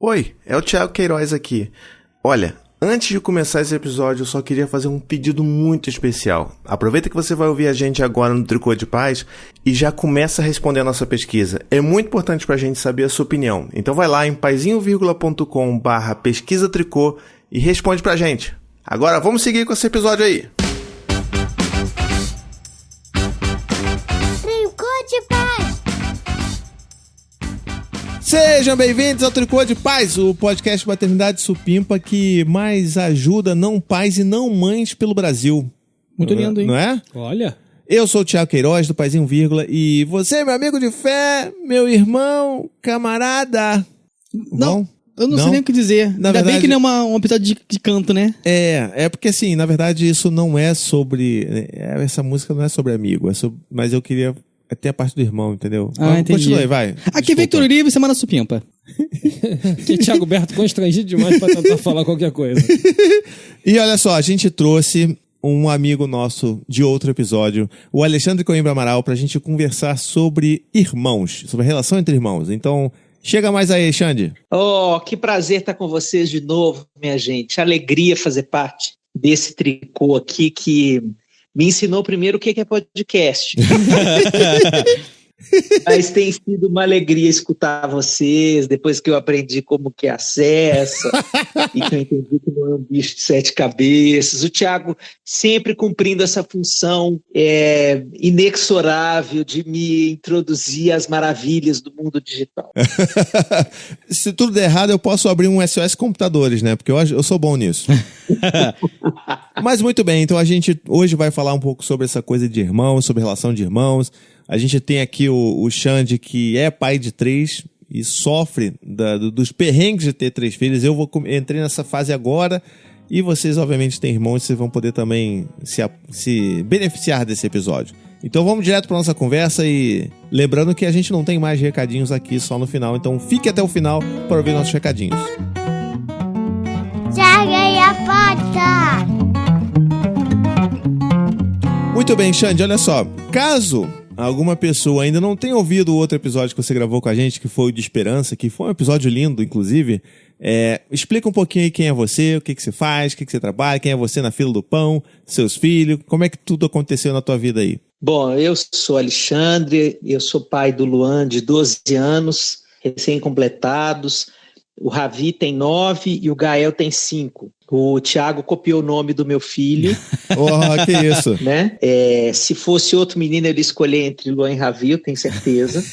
Oi, é o Thiago Queiroz aqui. Olha, antes de começar esse episódio, eu só queria fazer um pedido muito especial. Aproveita que você vai ouvir a gente agora no Tricô de Paz e já começa a responder a nossa pesquisa. É muito importante pra gente saber a sua opinião. Então vai lá em paizinho.com/pesquisatricô e responde pra gente. Agora vamos seguir com esse episódio aí. Tricô de Paz. Sejam bem-vindos ao Tricô de Paz, o podcast Maternidade Supimpa que mais ajuda não pais e não mães pelo Brasil. Muito lindo, hein? Não é? Olha. Eu sou o Thiago Queiroz, do Paizinho Vírgula, e você, meu amigo de fé, meu irmão, camarada. Não, eu não sei nem o que dizer. Ainda bem que não é um episódio de canto, né? É porque assim, na verdade isso não é sobre... Essa música não é sobre amigo, mas eu queria... Tem a parte do irmão, entendeu? Entendi. Continua aí, vai. Aqui vem Tudo Livre, Semana Supimpa. Que Thiago Berto constrangido demais pra tentar falar qualquer coisa. E olha só, a gente trouxe um amigo nosso de outro episódio, o Alexandre Coimbra Amaral, pra gente conversar sobre irmãos, sobre a relação entre irmãos. Então, chega mais aí, Alexandre. Oh, que prazer estar com vocês de novo, minha gente. Alegria fazer parte desse tricô aqui que me ensinou primeiro o que é podcast. Mas tem sido uma alegria escutar vocês, depois que eu aprendi como que acessa, e que eu entendi que não é um bicho de 7 cabeças. O Thiago sempre cumprindo essa função inexorável de me introduzir às maravilhas do mundo digital. Se tudo der errado, eu posso abrir um SOS Computadores, né? Porque eu sou bom nisso. Mas muito bem, então a gente hoje vai falar um pouco sobre essa coisa de irmãos, sobre relação de irmãos. A gente tem aqui o Xande, que é pai de 3 e sofre dos perrengues de ter 3 filhos. Eu entrei nessa fase agora e vocês, obviamente, têm irmãos e vocês vão poder também se beneficiar desse episódio. Então vamos direto para nossa conversa e lembrando que a gente não tem mais recadinhos aqui só no final. Então fique até o final para ouvir nossos recadinhos. Joguei a porta. Muito bem, Xande, olha só. Caso alguma pessoa ainda não tenha ouvido o outro episódio que você gravou com a gente, que foi o de Esperança, que foi um episódio lindo, inclusive, explica um pouquinho aí quem é você, o que você faz, o que você trabalha, quem é você na fila do pão, seus filhos, como é que tudo aconteceu na tua vida aí? Bom, eu sou Alexandre, eu sou pai do Luan de 12 anos, recém-completados. O Ravi tem 9 e o Gael tem 5. O Thiago copiou o nome do meu filho. Oh, que isso. Né? Se fosse outro menino, ele escolher entre Luan e Ravi, eu tenho certeza.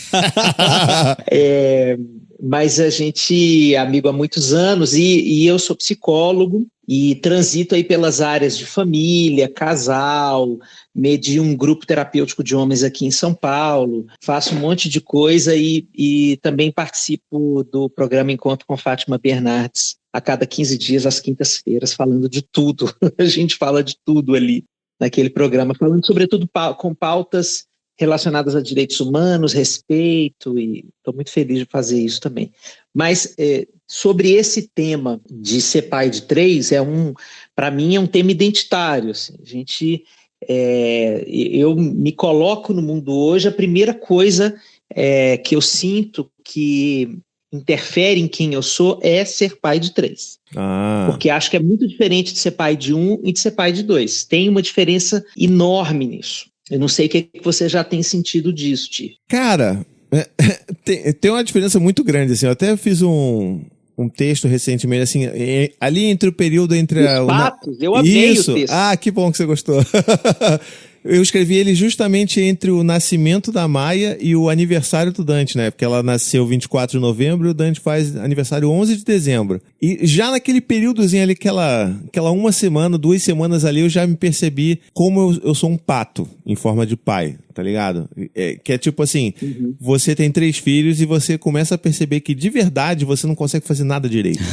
Mas a gente é amigo há muitos anos e eu sou psicólogo e transito aí pelas áreas de família, casal, medi um grupo terapêutico de homens aqui em São Paulo, faço um monte de coisa e também participo do programa Encontro com Fátima Bernardes, a cada 15 dias, às quintas-feiras, falando de tudo. A gente fala de tudo ali naquele programa, falando sobretudo com pautas relacionadas a direitos humanos, respeito, e estou muito feliz de fazer isso também. Mas sobre esse tema de ser pai de 3, para mim é um tema identitário. Assim. Eu me coloco no mundo hoje, a primeira coisa que eu sinto que interfere em quem eu sou é ser pai de 3. Porque acho que é muito diferente de ser pai de 1 e de ser pai de 2. Tem uma diferença enorme nisso. Eu não sei o que você já tem sentido disso, Ti. Cara, tem uma diferença muito grande, assim. Eu até fiz um texto recentemente, assim, ali entre o período entre... Os fatos, eu amei o texto. Que bom que você gostou. Eu escrevi ele justamente entre o nascimento da Maia e o aniversário do Dante, né? Porque ela nasceu 24 de novembro e o Dante faz aniversário 11 de dezembro. E já naquele períodozinho ali, aquela 1 semana, 2 semanas ali, eu já me percebi como eu sou um pato em forma de pai, tá ligado? Que é tipo assim, Você tem 3 filhos e você começa a perceber que de verdade você não consegue fazer nada direito.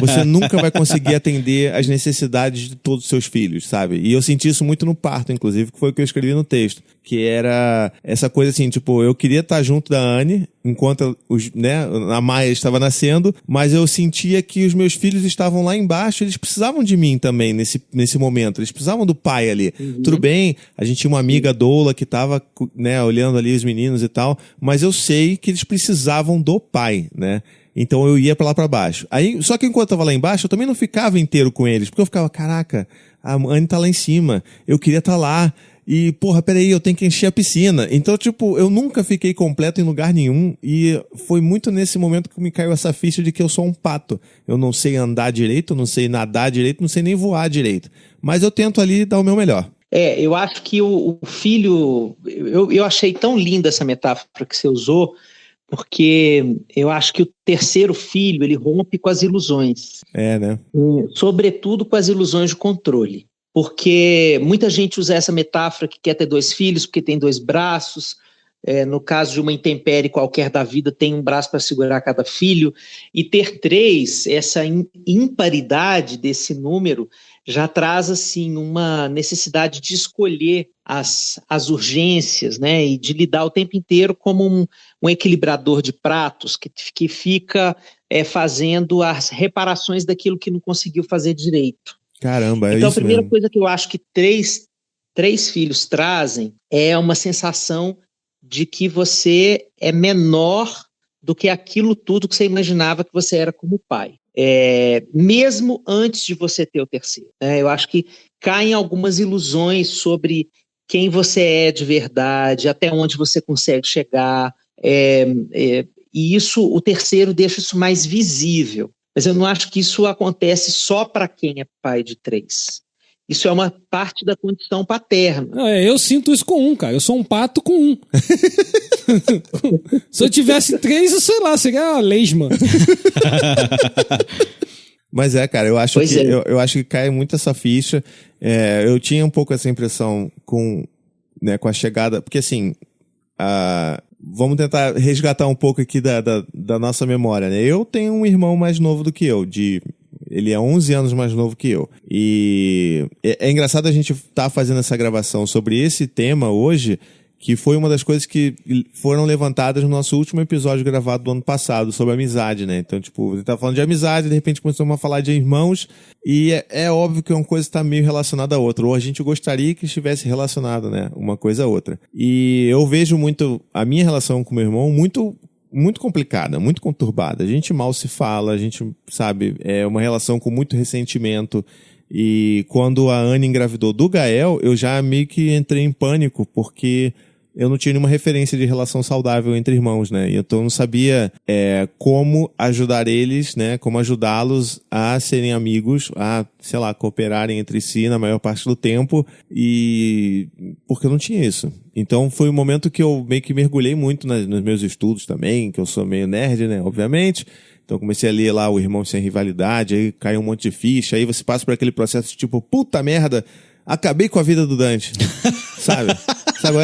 Você nunca vai conseguir atender as necessidades de todos os seus filhos, sabe? E eu senti isso muito no parto, inclusive, que foi o que eu escrevi no texto. Que era essa coisa assim, tipo, eu queria estar junto da Anne enquanto a Maia estava nascendo, mas eu sentia que os meus filhos estavam lá embaixo, eles precisavam de mim também nesse momento, eles precisavam do pai ali. Tudo bem, a gente tinha uma amiga doula que estava, olhando ali os meninos e tal, mas eu sei que eles precisavam do pai, né? Então eu ia pra lá pra baixo. Aí, só que enquanto eu tava lá embaixo, eu também não ficava inteiro com eles, porque eu ficava, caraca, a Anne tá lá em cima, eu queria estar lá. E, porra, peraí, eu tenho que encher a piscina. Então, tipo, eu nunca fiquei completo em lugar nenhum. E foi muito nesse momento que me caiu essa ficha de que eu sou um pato. Eu não sei andar direito, não sei nadar direito, não sei nem voar direito. Mas eu tento ali dar o meu melhor. Eu acho que o filho... Eu achei tão linda essa metáfora que você usou, porque eu acho que o terceiro filho, ele rompe com as ilusões. Né? Sobretudo com as ilusões de controle. Porque muita gente usa essa metáfora que quer ter 2 filhos porque tem 2 braços. No caso de uma intempérie qualquer da vida, tem um braço para segurar cada filho. E ter 3, essa imparidade desse número, já traz assim, uma necessidade de escolher as urgências, né? E de lidar o tempo inteiro como um equilibrador de pratos que fica fazendo as reparações daquilo que não conseguiu fazer direito. Caramba, então, isso a primeira mesmo. coisa que eu acho que três filhos trazem é uma sensação de que você é menor do que aquilo tudo que você imaginava que você era como pai. Mesmo antes de você ter o terceiro. Eu acho que caem algumas ilusões sobre quem você é de verdade, até onde você consegue chegar. E isso, o terceiro deixa isso mais visível. Mas eu não acho que isso acontece só para quem é pai de 3. Isso é uma parte da condição paterna. Eu sinto isso com 1, cara. Eu sou um pato com 1. Se eu tivesse 3, eu sei lá, seria uma lesma. Mas cara, eu acho eu acho que cai muito essa ficha. Eu tinha um pouco essa impressão com a chegada, porque assim, vamos tentar resgatar um pouco aqui da nossa memória, né? Eu tenho um irmão mais novo do que eu, ele é 11 anos mais novo que eu. E é engraçado a gente estar fazendo essa gravação sobre esse tema hoje, que foi uma das coisas que foram levantadas no nosso último episódio gravado do ano passado, sobre amizade, né? Então, tipo, a gente tava falando de amizade, de repente começamos a falar de irmãos, e é óbvio que uma coisa está meio relacionada à outra, ou a gente gostaria que estivesse relacionado, né? Uma coisa à outra. E eu vejo muito a minha relação com meu irmão muito complicada, muito conturbada. A gente mal se fala, a gente, sabe, é uma relação com muito ressentimento. E quando a Anne engravidou do Gael, eu já meio que entrei em pânico, porque eu não tinha nenhuma referência de relação saudável entre irmãos, né? Então eu não sabia como ajudar eles, né? Como ajudá-los a serem amigos, a, sei lá, cooperarem entre si na maior parte do tempo, e porque eu não tinha isso. Então foi um momento que eu meio que mergulhei muito nos meus estudos também, que eu sou meio nerd, né? Obviamente. Então comecei a ler lá o Irmão Sem Rivalidade, aí caiu um monte de ficha, aí você passa por aquele processo de tipo, puta merda, acabei com a vida do Dante. Sabe? Sabe,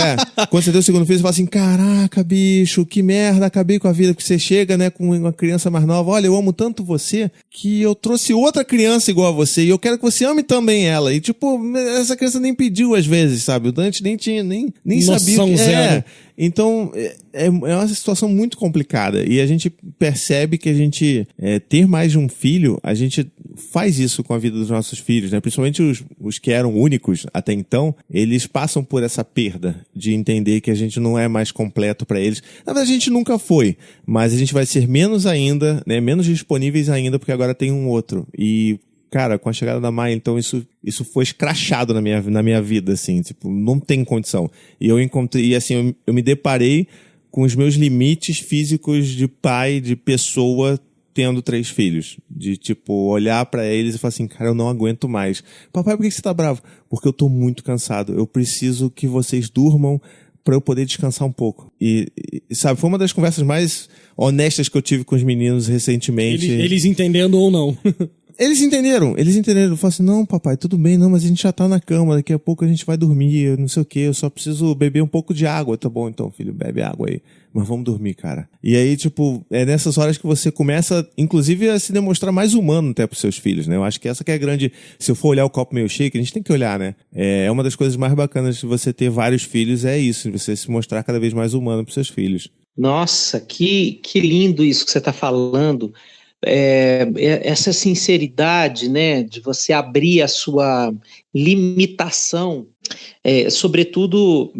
quando você tem o segundo filho, você fala assim, caraca, bicho, que merda, acabei com a vida. Porque você chega, né, com uma criança mais nova, olha, eu amo tanto você, que eu trouxe outra criança igual a você, e eu quero que você ame também ela. E tipo, essa criança nem pediu às vezes, sabe? O Dante nem tinha, nem sabia o que zero. Então, é uma situação muito complicada. E a gente percebe que a gente, ter mais de um filho, a gente faz isso com a vida dos nossos filhos, né? Principalmente os que eram únicos até então, eles passam por essa perda de entender que a gente não é mais completo para eles. Na verdade, a gente nunca foi, mas a gente vai ser menos ainda, né? Menos disponíveis ainda, porque agora tem um outro. E cara, com a chegada da Maia, então isso foi escrachado na minha vida, assim, tipo, não tem condição. E eu encontrei, e assim, eu me deparei com os meus limites físicos de pai, de pessoa, tendo 3 filhos. De, tipo, olhar pra eles e falar assim, cara, eu não aguento mais. Papai, por que você tá bravo? Porque eu tô muito cansado. Eu preciso que vocês durmam pra eu poder descansar um pouco. E sabe, foi uma das conversas mais honestas que eu tive com os meninos recentemente. Eles entendendo ou não. Eles entenderam. Eu falo assim, não, papai, tudo bem, não, mas a gente já tá na cama, daqui a pouco a gente vai dormir, não sei o quê, eu só preciso beber um pouco de água. Tá bom, então, filho, bebe água aí. Mas vamos dormir, cara. E aí, tipo, é nessas horas que você começa, inclusive, a se demonstrar mais humano até pros seus filhos, né? Eu acho que essa que é a grande... Se eu for olhar o copo meio cheio, que a gente tem que olhar, né? É uma das coisas mais bacanas de você ter vários filhos, é isso, de você se mostrar cada vez mais humano pros seus filhos. Nossa, que lindo isso que você tá falando. essa sinceridade, né, de você abrir a sua limitação, sobretudo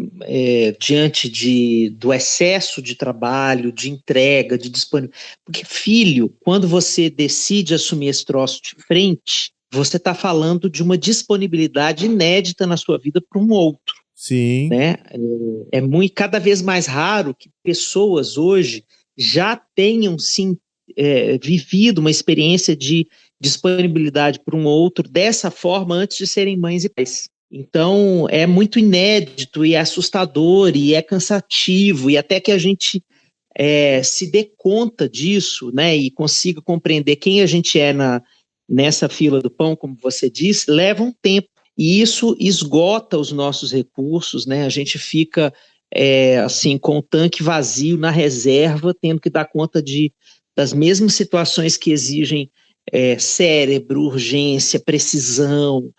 diante do excesso de trabalho, de entrega, de disponibilidade. Porque filho, quando você decide assumir esse troço de frente, você está falando de uma disponibilidade inédita na sua vida para um outro. Sim. Né? Cada vez mais raro que pessoas hoje já tenham, sim, vivido uma experiência de disponibilidade para um outro dessa forma antes de serem mães e pais. Então, é muito inédito e é assustador e é cansativo, e até que a gente se dê conta disso, né, e consiga compreender quem a gente é nessa fila do pão, como você disse, leva um tempo. E isso esgota os nossos recursos, né? A gente fica assim, com o tanque vazio na reserva, tendo que dar conta das mesmas situações que exigem cérebro, urgência, precisão.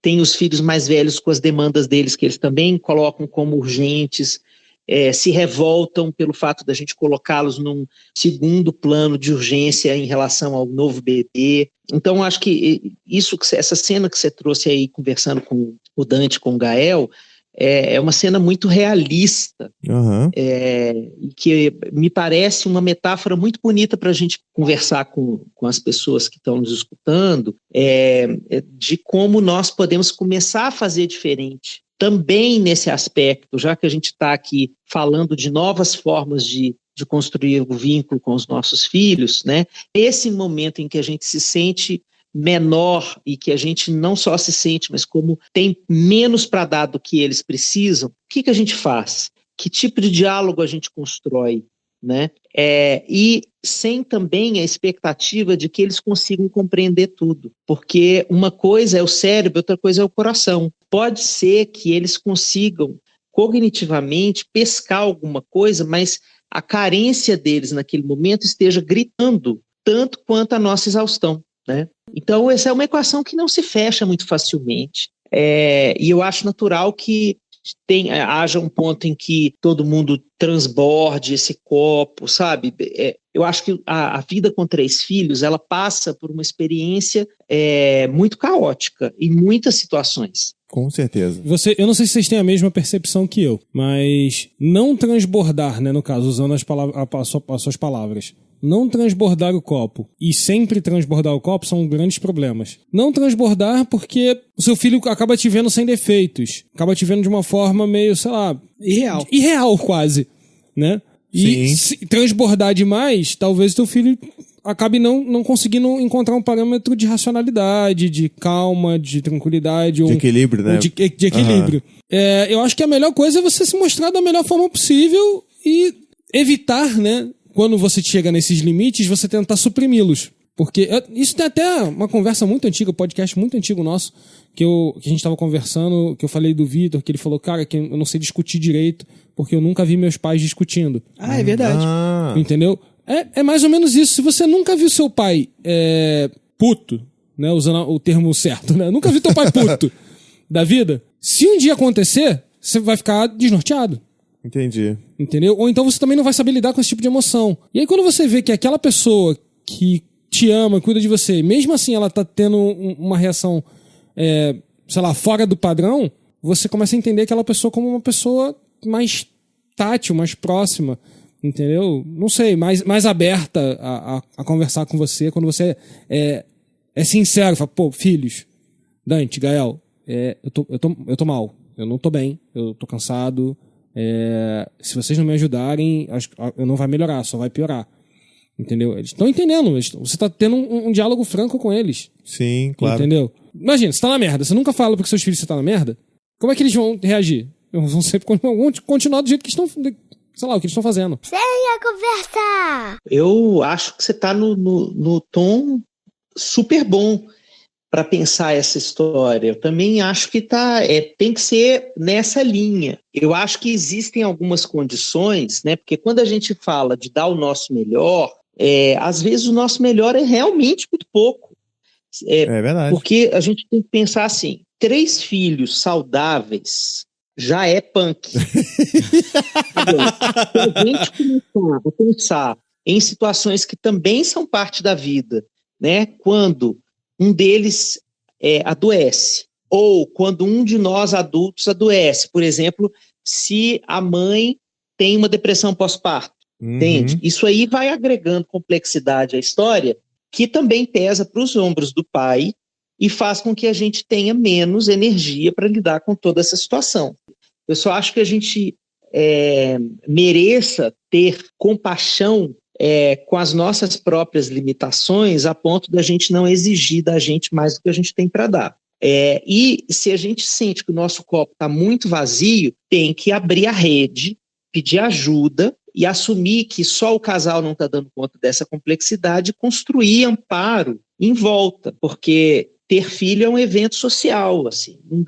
Tem os filhos mais velhos com as demandas deles, que eles também colocam como urgentes, se revoltam pelo fato da gente colocá-los num segundo plano de urgência em relação ao novo bebê. Então, acho que essa cena que você trouxe aí, conversando com o Dante, com o Gael, é uma cena muito realista, que me parece uma metáfora muito bonita para a gente conversar com as pessoas que estão nos escutando, de como nós podemos começar a fazer diferente. Também nesse aspecto, já que a gente está aqui falando de novas formas de construir o vínculo com os nossos filhos, né? Esse momento em que a gente se sente menor e que a gente não só se sente, mas como tem menos para dar do que eles precisam, o que a gente faz? Que tipo de diálogo a gente constrói? Né? E sem também a expectativa de que eles consigam compreender tudo, porque uma coisa é o cérebro, outra coisa é o coração. Pode ser que eles consigam cognitivamente pescar alguma coisa, mas a carência deles naquele momento esteja gritando tanto quanto a nossa exaustão, né? Então essa é uma equação que não se fecha muito facilmente, e eu acho natural que haja um ponto em que todo mundo transborde esse copo, sabe? Eu acho que a vida com 3 filhos, ela passa por uma experiência muito caótica em muitas situações. Com certeza. Eu não sei se vocês têm a mesma percepção que eu, mas não transbordar, né, no caso, usando as suas palavras. Não transbordar o copo e sempre transbordar o copo são grandes problemas. Não transbordar porque o seu filho acaba te vendo sem defeitos. Acaba te vendo de uma forma meio, sei lá... Irreal quase, né? E se transbordar demais, talvez o teu filho acabe não conseguindo encontrar um parâmetro de racionalidade, de calma, de tranquilidade. De equilíbrio, né? De equilíbrio. Eu acho que a melhor coisa é você se mostrar da melhor forma possível e evitar, né? Quando você chega nesses limites, você tentar suprimi-los. Porque isso tem até uma conversa muito antiga, um podcast muito antigo nosso, que a gente estava conversando, que eu falei do Vitor, que ele falou, cara, que eu não sei discutir direito, porque eu nunca vi meus pais discutindo. É verdade. Entendeu? É mais ou menos isso. Se você nunca viu seu pai puto, né, usando o termo certo, né? Nunca vi teu pai puto da vida, se um dia acontecer, você vai ficar desnorteado. Entendi. Entendeu? Ou então você também não vai saber lidar com esse tipo de emoção. E aí quando você vê que aquela pessoa que te ama, cuida de você, mesmo assim ela tá tendo uma reação, sei lá, fora do padrão, você começa a entender aquela pessoa como uma pessoa mais tátil, mais próxima, entendeu? Não sei, mais aberta a conversar com você, quando você é sincero, fala, pô, filhos, Dante, Gael, eu tô mal, eu não tô bem, eu tô cansado, se vocês não me ajudarem, eu não vai melhorar, só vai piorar. Entendeu? Eles estão entendendo. Você está tendo um diálogo franco com eles. Sim, claro. Entendeu? Imagina, você tá na merda. Você nunca fala para seus filhos que você tá na merda. Como é que eles vão reagir? Eles vão sempre continuar do jeito que estão... Sei lá, o que eles estão fazendo. Sem a conversa! Eu acho que você tá no tom super bom para pensar essa história. Eu também acho que tem que ser nessa linha. Eu acho que existem algumas condições, né? Porque quando a gente fala de dar o nosso melhor, às vezes o nosso melhor é realmente muito pouco. É verdade. Porque a gente tem que pensar assim, 3 filhos saudáveis já é punk. Se a gente começar a pensar em situações que também são parte da vida, né? Quando um deles adoece, ou quando um de nós adultos adoece, por exemplo, se a mãe tem uma depressão pós-parto, entende? Isso aí vai agregando complexidade à história, que também pesa para os ombros do pai e faz com que a gente tenha menos energia para lidar com toda essa situação. Eu só acho que a gente mereça ter compaixão com as nossas próprias limitações, a ponto da gente não exigir da gente mais do que a gente tem para dar. E se a gente sente que o nosso copo está muito vazio, tem que abrir a rede, pedir ajuda e assumir que só o casal não está dando conta dessa complexidade e construir amparo em volta, porque ter filho é um evento social, assim, não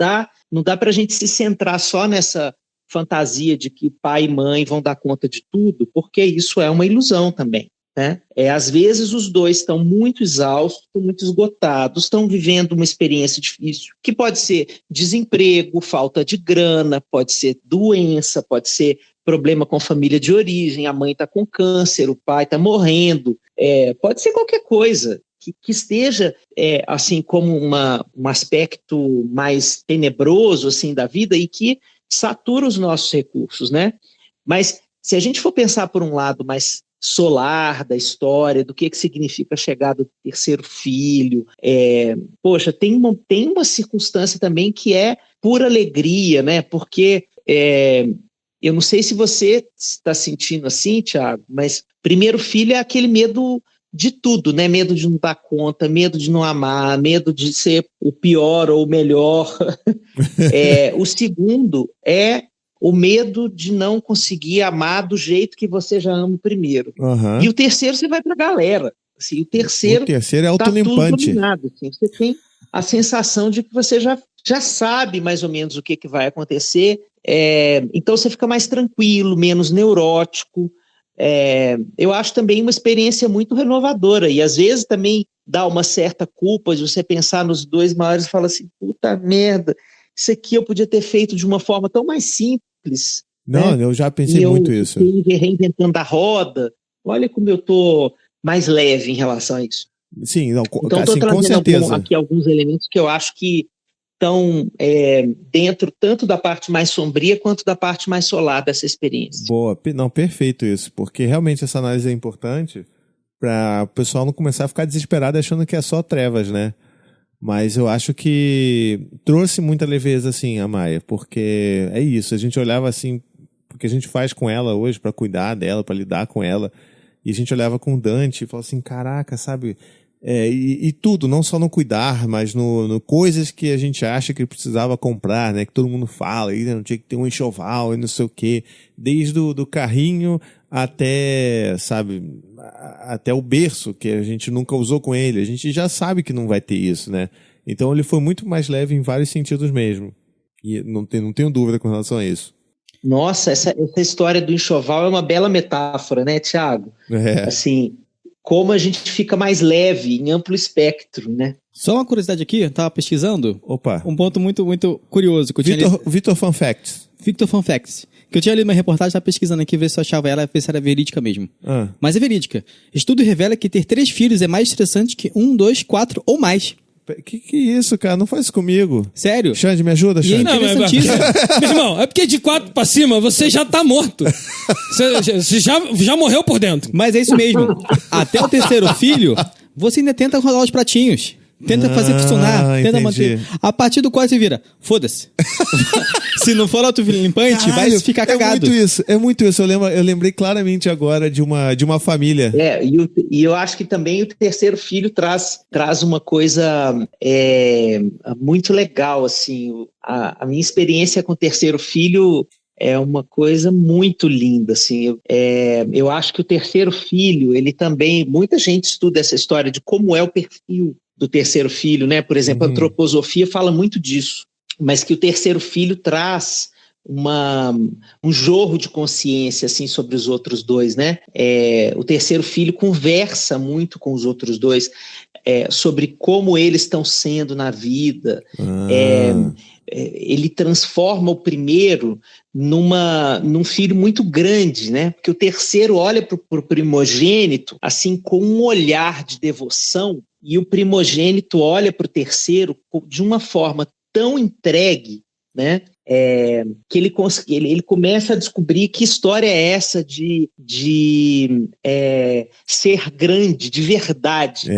dá para a gente se centrar só nessa fantasia de que pai e mãe vão dar conta de tudo, porque isso é uma ilusão também, né? Às vezes os dois estão muito exaustos, muito esgotados, estão vivendo uma experiência difícil, que pode ser desemprego, falta de grana, pode ser doença, pode ser problema com família de origem, a mãe está com câncer, o pai está morrendo, pode ser qualquer coisa que esteja assim como um aspecto mais tenebroso assim da vida e que satura os nossos recursos, né? Mas se a gente for pensar por um lado mais solar da história, do que significa a chegada do terceiro filho, poxa, tem uma circunstância também que é pura alegria, né? Porque eu não sei se você está sentindo assim, Thiago, mas primeiro filho é aquele medo de tudo, né? Medo de não dar conta, medo de não amar, medo de ser o pior ou o melhor. O segundo é o medo de não conseguir amar do jeito que você já ama o primeiro. E o terceiro você vai para a galera. Assim, o terceiro é autolimpante. Assim, você tem a sensação de que você já sabe mais ou menos o que vai acontecer. Então você fica mais tranquilo, menos neurótico. Eu acho também uma experiência muito renovadora e às vezes também dá uma certa culpa de você pensar nos dois maiores e falar assim, puta merda, isso aqui eu podia ter feito de uma forma tão mais simples. Não, né? Eu já pensei muito isso. Reinventando a roda, olha como eu tô mais leve em relação a isso. Sim, não, então estou trazendo com certeza. aqui alguns elementos que eu acho que estão dentro tanto da parte mais sombria quanto da parte mais solar dessa experiência. Boa, não, perfeito isso, porque realmente essa análise é importante para o pessoal não começar a ficar desesperado achando que é só trevas, né? Mas eu acho que trouxe muita leveza, assim, a Maia, porque é isso, a gente olhava assim, porque a gente faz com ela hoje para cuidar dela, para lidar com ela, e a gente olhava com o Dante e falava assim, caraca, sabe... E tudo, não só no cuidar, mas no coisas que a gente acha que precisava comprar, né? Que todo mundo fala, e não tinha que ter um enxoval e não sei o quê. Desde do carrinho até, sabe, até o berço, que a gente nunca usou com ele. A gente já sabe que não vai ter isso, né? Então ele foi muito mais leve em vários sentidos mesmo. E não tenho dúvida com relação a isso. Nossa, essa história do enxoval é uma bela metáfora, né, Thiago? Assim... como a gente fica mais leve, em amplo espectro, né? Só uma curiosidade aqui, eu tava pesquisando. Opa. Um ponto muito, muito curioso. Victor Fun Facts. Victor Fun Facts. Que eu tinha lido uma reportagem, tava pesquisando aqui, ver se eu achava ela, ver se era verídica mesmo. Mas é verídica. Estudo revela que ter 3 filhos é mais estressante que 1, 2, 4 ou mais. Que isso, cara? Não faz isso comigo. Sério? Xande, me ajuda, Xande. Não, interessantíssimo. Meu irmão, é porque de 4 pra cima você já tá morto. Você já morreu por dentro. Mas é isso mesmo. Até o terceiro filho, você ainda tenta rolar os pratinhos. Tenta fazer funcionar, tenta manter. A partir do 4 você vira, foda-se. Se não for autolimpante, vai ficar cagado. É muito isso. Eu lembrei claramente agora de uma família. E eu acho que também o terceiro filho traz uma coisa muito legal, assim. A minha experiência com o terceiro filho é uma coisa muito linda, assim. Eu acho que o terceiro filho, ele também, muita gente estuda essa história de como é o perfil do terceiro filho, né? Por exemplo, a antroposofia fala muito disso, mas que o terceiro filho traz um jorro de consciência assim sobre os outros dois, né? O terceiro filho conversa muito com os outros dois. sobre como eles estão sendo na vida. Ele transforma o primeiro num filho muito grande, né? Porque o terceiro olha para o primogênito assim com um olhar de devoção, e o primogênito olha para o terceiro de uma forma tão entregue, né? Que ele começa a descobrir que história é essa de ser grande, de verdade.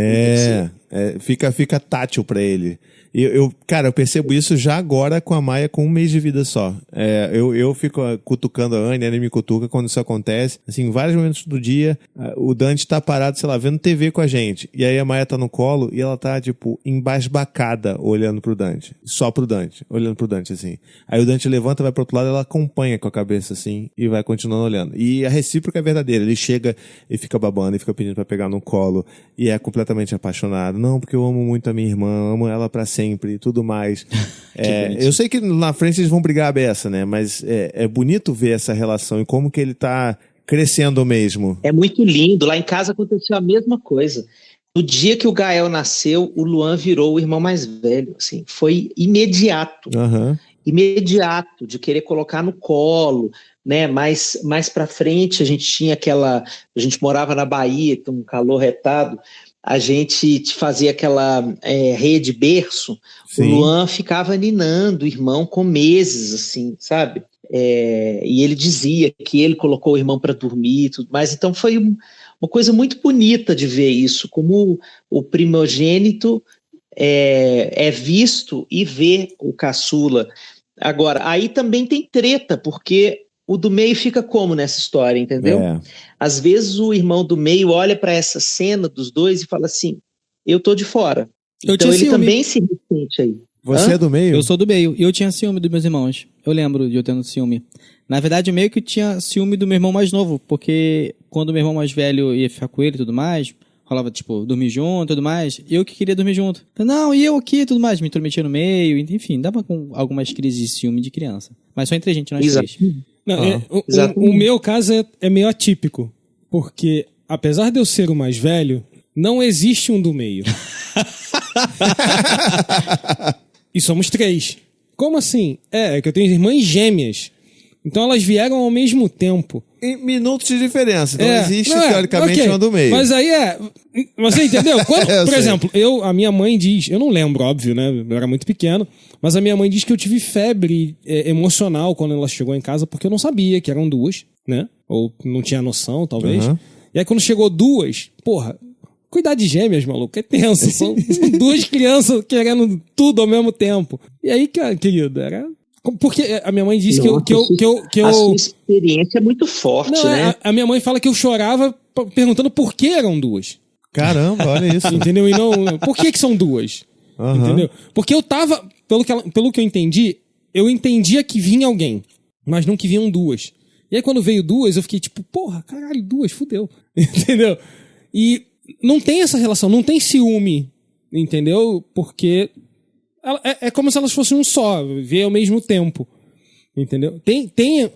Fica tátil pra ele. Cara, eu percebo isso já agora com a Maia com 1 mês de vida só. Eu fico cutucando a Anne me cutuca quando isso acontece. Assim, em vários momentos do dia, o Dante tá parado, sei lá, vendo TV com a gente. E aí a Maia tá no colo e ela tá, tipo, embasbacada olhando pro Dante. Só pro Dante, olhando pro Dante, assim. Aí o Dante levanta, vai pro outro lado, ela acompanha com a cabeça, assim, e vai continuando olhando. E a recíproca é verdadeira. Ele chega e fica babando, e fica pedindo pra pegar no colo, e é completamente apaixonado. Não, porque eu amo muito a minha irmã, amo ela pra sempre e tudo mais. Eu sei que na frente eles vão brigar a beça, né? Mas é bonito ver essa relação e como que ele tá crescendo mesmo. É muito lindo. Lá em casa aconteceu a mesma coisa. No dia que o Gael nasceu, o Luan virou o irmão mais velho. Assim, foi imediato. Imediato, de querer colocar no colo, né? Mais pra frente, a gente morava na Bahia, com um calor retado. A gente fazia aquela rede berço. Sim. O Luan ficava ninando o irmão com meses, assim, sabe? E ele dizia que ele colocou o irmão para dormir e tudo mais. Então foi uma coisa muito bonita de ver isso, como o primogênito é visto e vê o caçula. Agora, aí também tem treta, porque o do meio fica como nessa história, entendeu? Às vezes o irmão do meio olha para essa cena dos dois e fala assim, eu tô de fora. Então ele também se ressente aí. Você é do meio? Eu sou do meio. E eu tinha ciúme dos meus irmãos. Eu lembro de eu tendo ciúme. Na verdade, meio que tinha ciúme do meu irmão mais novo, porque quando o meu irmão mais velho ia ficar com ele e tudo mais, rolava, tipo, dormir junto e tudo mais, eu que queria dormir junto. Então, não, e eu aqui e tudo mais, me intrometia no meio, enfim, dava com algumas crises de ciúme de criança. Mas só entre a gente, nós três. Não, o meu caso é meio atípico, porque apesar de eu ser o mais velho, não existe um do meio. E somos 3. Como assim? É que eu tenho irmãs gêmeas. Então elas vieram ao mesmo tempo. Em minutos de diferença. Então existe, teoricamente, uma do meio. Mas aí você entendeu? Quando, por exemplo, a minha mãe diz... Eu não lembro, óbvio, né? Eu era muito pequeno. Mas a minha mãe diz que eu tive febre emocional quando ela chegou em casa, porque eu não sabia que eram 2, né? Ou não tinha noção, talvez. E aí quando chegou 2, porra... Cuidar de gêmeas, maluco, é tenso. São 2 crianças querendo tudo ao mesmo tempo. E aí, querido, era... Porque a minha mãe disse que eu... A sua experiência é muito forte, né? A minha mãe fala que eu chorava perguntando por que eram 2. Caramba, olha isso. Entendeu? E não... Por que são 2? Entendeu? Porque eu tava... Pelo que eu entendia que vinha alguém, mas não que vinham 2. E aí quando veio 2, eu fiquei tipo, porra, caralho, 2, fudeu. Entendeu? E não tem essa relação, não tem ciúme, entendeu? Porque é como se elas fossem um só, ver ao mesmo tempo, entendeu? Tem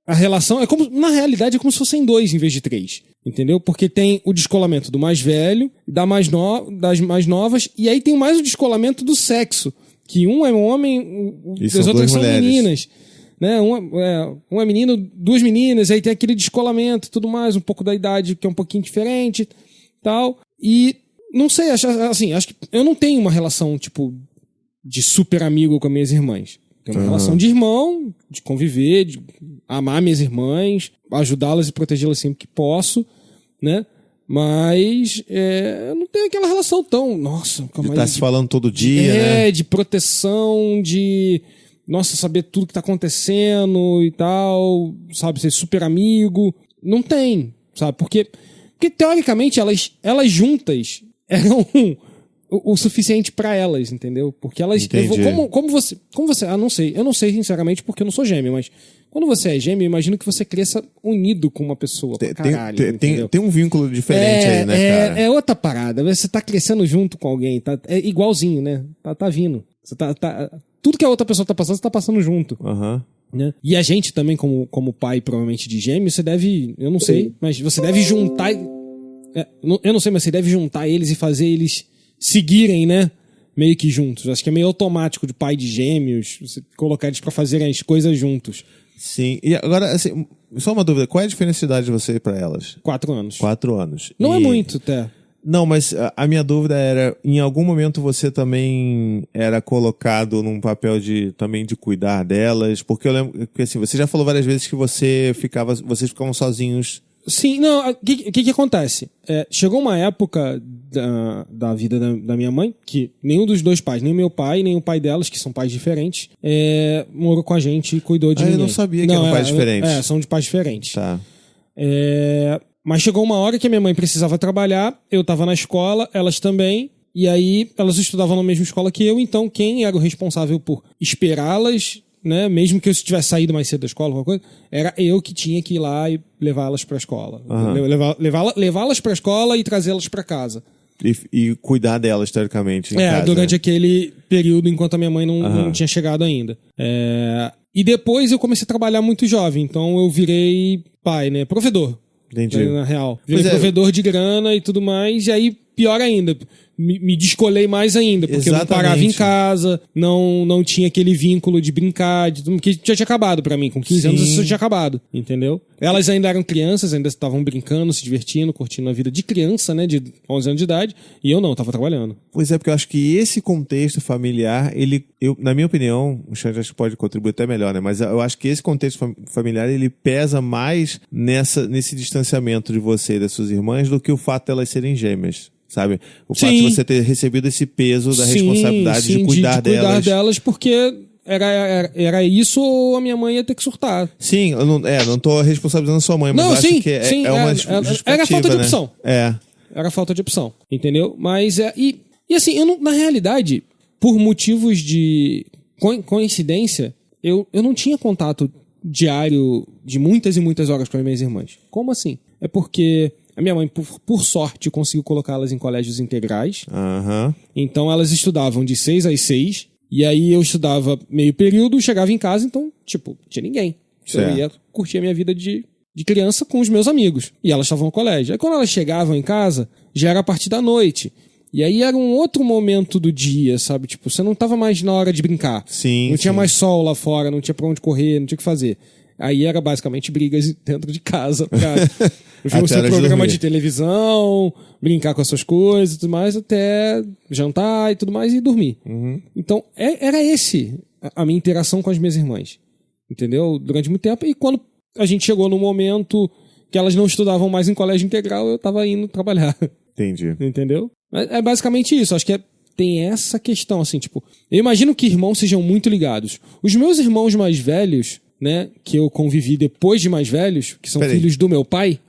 a relação, na realidade é como se fossem 2 em vez de 3, entendeu? Porque tem o descolamento do mais velho, das mais novas, e aí tem mais o descolamento do sexo, que um é um homem, as outras são meninas. Né? Um é menino, 2 meninas, aí tem aquele descolamento e tudo mais, um pouco da idade que é um pouquinho diferente, tal. E não sei, assim, acho que eu não tenho uma relação, tipo, de super amigo com as minhas irmãs. Tenho uma relação de irmão, de conviver, de amar minhas irmãs, ajudá-las e protegê-las sempre que posso, né? Mas eu não tenho aquela relação tão, nossa... De estar se falando todo dia, né? De proteção, de... Nossa, saber tudo que tá acontecendo e tal, sabe, ser super amigo. Não tem, sabe? Porque teoricamente elas juntas eram o suficiente pra elas, entendeu? Porque elas... Como você... Eu não sei sinceramente porque eu não sou gêmeo, mas quando você é gêmeo, eu imagino que você cresça unido com uma pessoa. Tem um vínculo diferente aí, né, cara? É outra parada. Você tá crescendo junto com alguém, é igualzinho, né? Tá vindo. Você tá tudo que a outra pessoa tá passando, você tá passando junto. Né? E a gente também, como pai, provavelmente, de gêmeo, você deve... Eu não sei, mas você deve juntar... eu não sei, mas você deve juntar eles e fazer eles seguirem, né? Meio que juntos. Acho que é meio automático de pai de gêmeos, você colocar eles pra fazerem as coisas juntos. Sim. E agora, assim, só uma dúvida. Qual é a diferença de idade de você pra elas? 4 anos. 4 anos. Não é muito, até. Não, mas a minha dúvida era, em algum momento você também era colocado num papel também de cuidar delas? Porque eu lembro que assim, você já falou várias vezes que vocês ficavam sozinhos. Sim, não, o que acontece? Chegou uma época da vida da minha mãe que nenhum dos dois pais, nem meu pai, nem o pai delas, que são pais diferentes, morou com a gente e cuidou de ninguém. Eu não sabia que eram pais diferentes. São de pais diferentes. Tá. Mas chegou uma hora que a minha mãe precisava trabalhar, eu estava na escola, elas também, e aí elas estudavam na mesma escola que eu, então quem era o responsável por esperá-las, né, mesmo que eu tivesse saído mais cedo da escola, alguma coisa, era eu que tinha que ir lá e levá-las para a escola. Levá-las para a escola e trazê-las para casa. E cuidar delas, teoricamente, em casa, durante aquele período, enquanto a minha mãe não tinha chegado ainda. E depois eu comecei a trabalhar muito jovem, então eu virei pai, né, provedor. Entendi. Na real. Virei provedor de grana e tudo mais, e aí, pior ainda, me descolei mais ainda, porque eu não parava em casa, não tinha aquele vínculo de brincar, porque já tinha acabado pra mim, com 15 anos isso tinha acabado, entendeu? Elas ainda eram crianças, ainda estavam brincando, se divertindo, curtindo a vida de criança, né, de 11 anos de idade, e eu não, tava trabalhando. Pois é, porque eu acho que esse contexto familiar, na minha opinião, o Xande acho que pode contribuir até melhor, né, mas eu acho que esse contexto familiar, ele pesa mais nesse distanciamento de você e das suas irmãs do que o fato de elas serem gêmeas. Sabe? O fato de você ter recebido esse peso da responsabilidade de cuidar delas. Cuidar delas, porque era isso ou a minha mãe ia ter que surtar. Sim, eu não tô responsabilizando a sua mãe, mas eu acho que é uma justificativa, era falta de opção. Né? Era falta de opção, entendeu? Mas, e assim, na realidade, por motivos de coincidência, eu não tinha contato diário de muitas e muitas horas com as minhas irmãs. Como assim? É porque a minha mãe, por sorte, conseguiu colocá-las em colégios integrais. Então elas estudavam de 6 às 6. E aí eu estudava meio período, chegava em casa, então, tipo, não tinha ninguém. Eu ia curtir a minha vida de criança com os meus amigos. E elas estavam no colégio. Aí quando elas chegavam em casa, já era a partir da noite. E aí era um outro momento do dia, sabe? Tipo, você não estava mais na hora de brincar. Não tinha mais sol lá fora, não tinha pra onde correr, não tinha o que fazer. Aí era basicamente brigas dentro de casa, cara. O seu programa de televisão, brincar com as suas coisas e tudo mais, até jantar e tudo mais e dormir. Então, era a minha interação com as minhas irmãs. Entendeu? Durante muito tempo. E quando a gente chegou no momento que elas não estudavam mais em colégio integral, eu tava indo trabalhar. Entendi. Entendeu? É basicamente isso. Acho que tem essa questão, assim, tipo... Eu imagino que irmãos sejam muito ligados. Os meus irmãos mais velhos, né, que eu convivi depois de mais velhos, que são filhos do meu pai...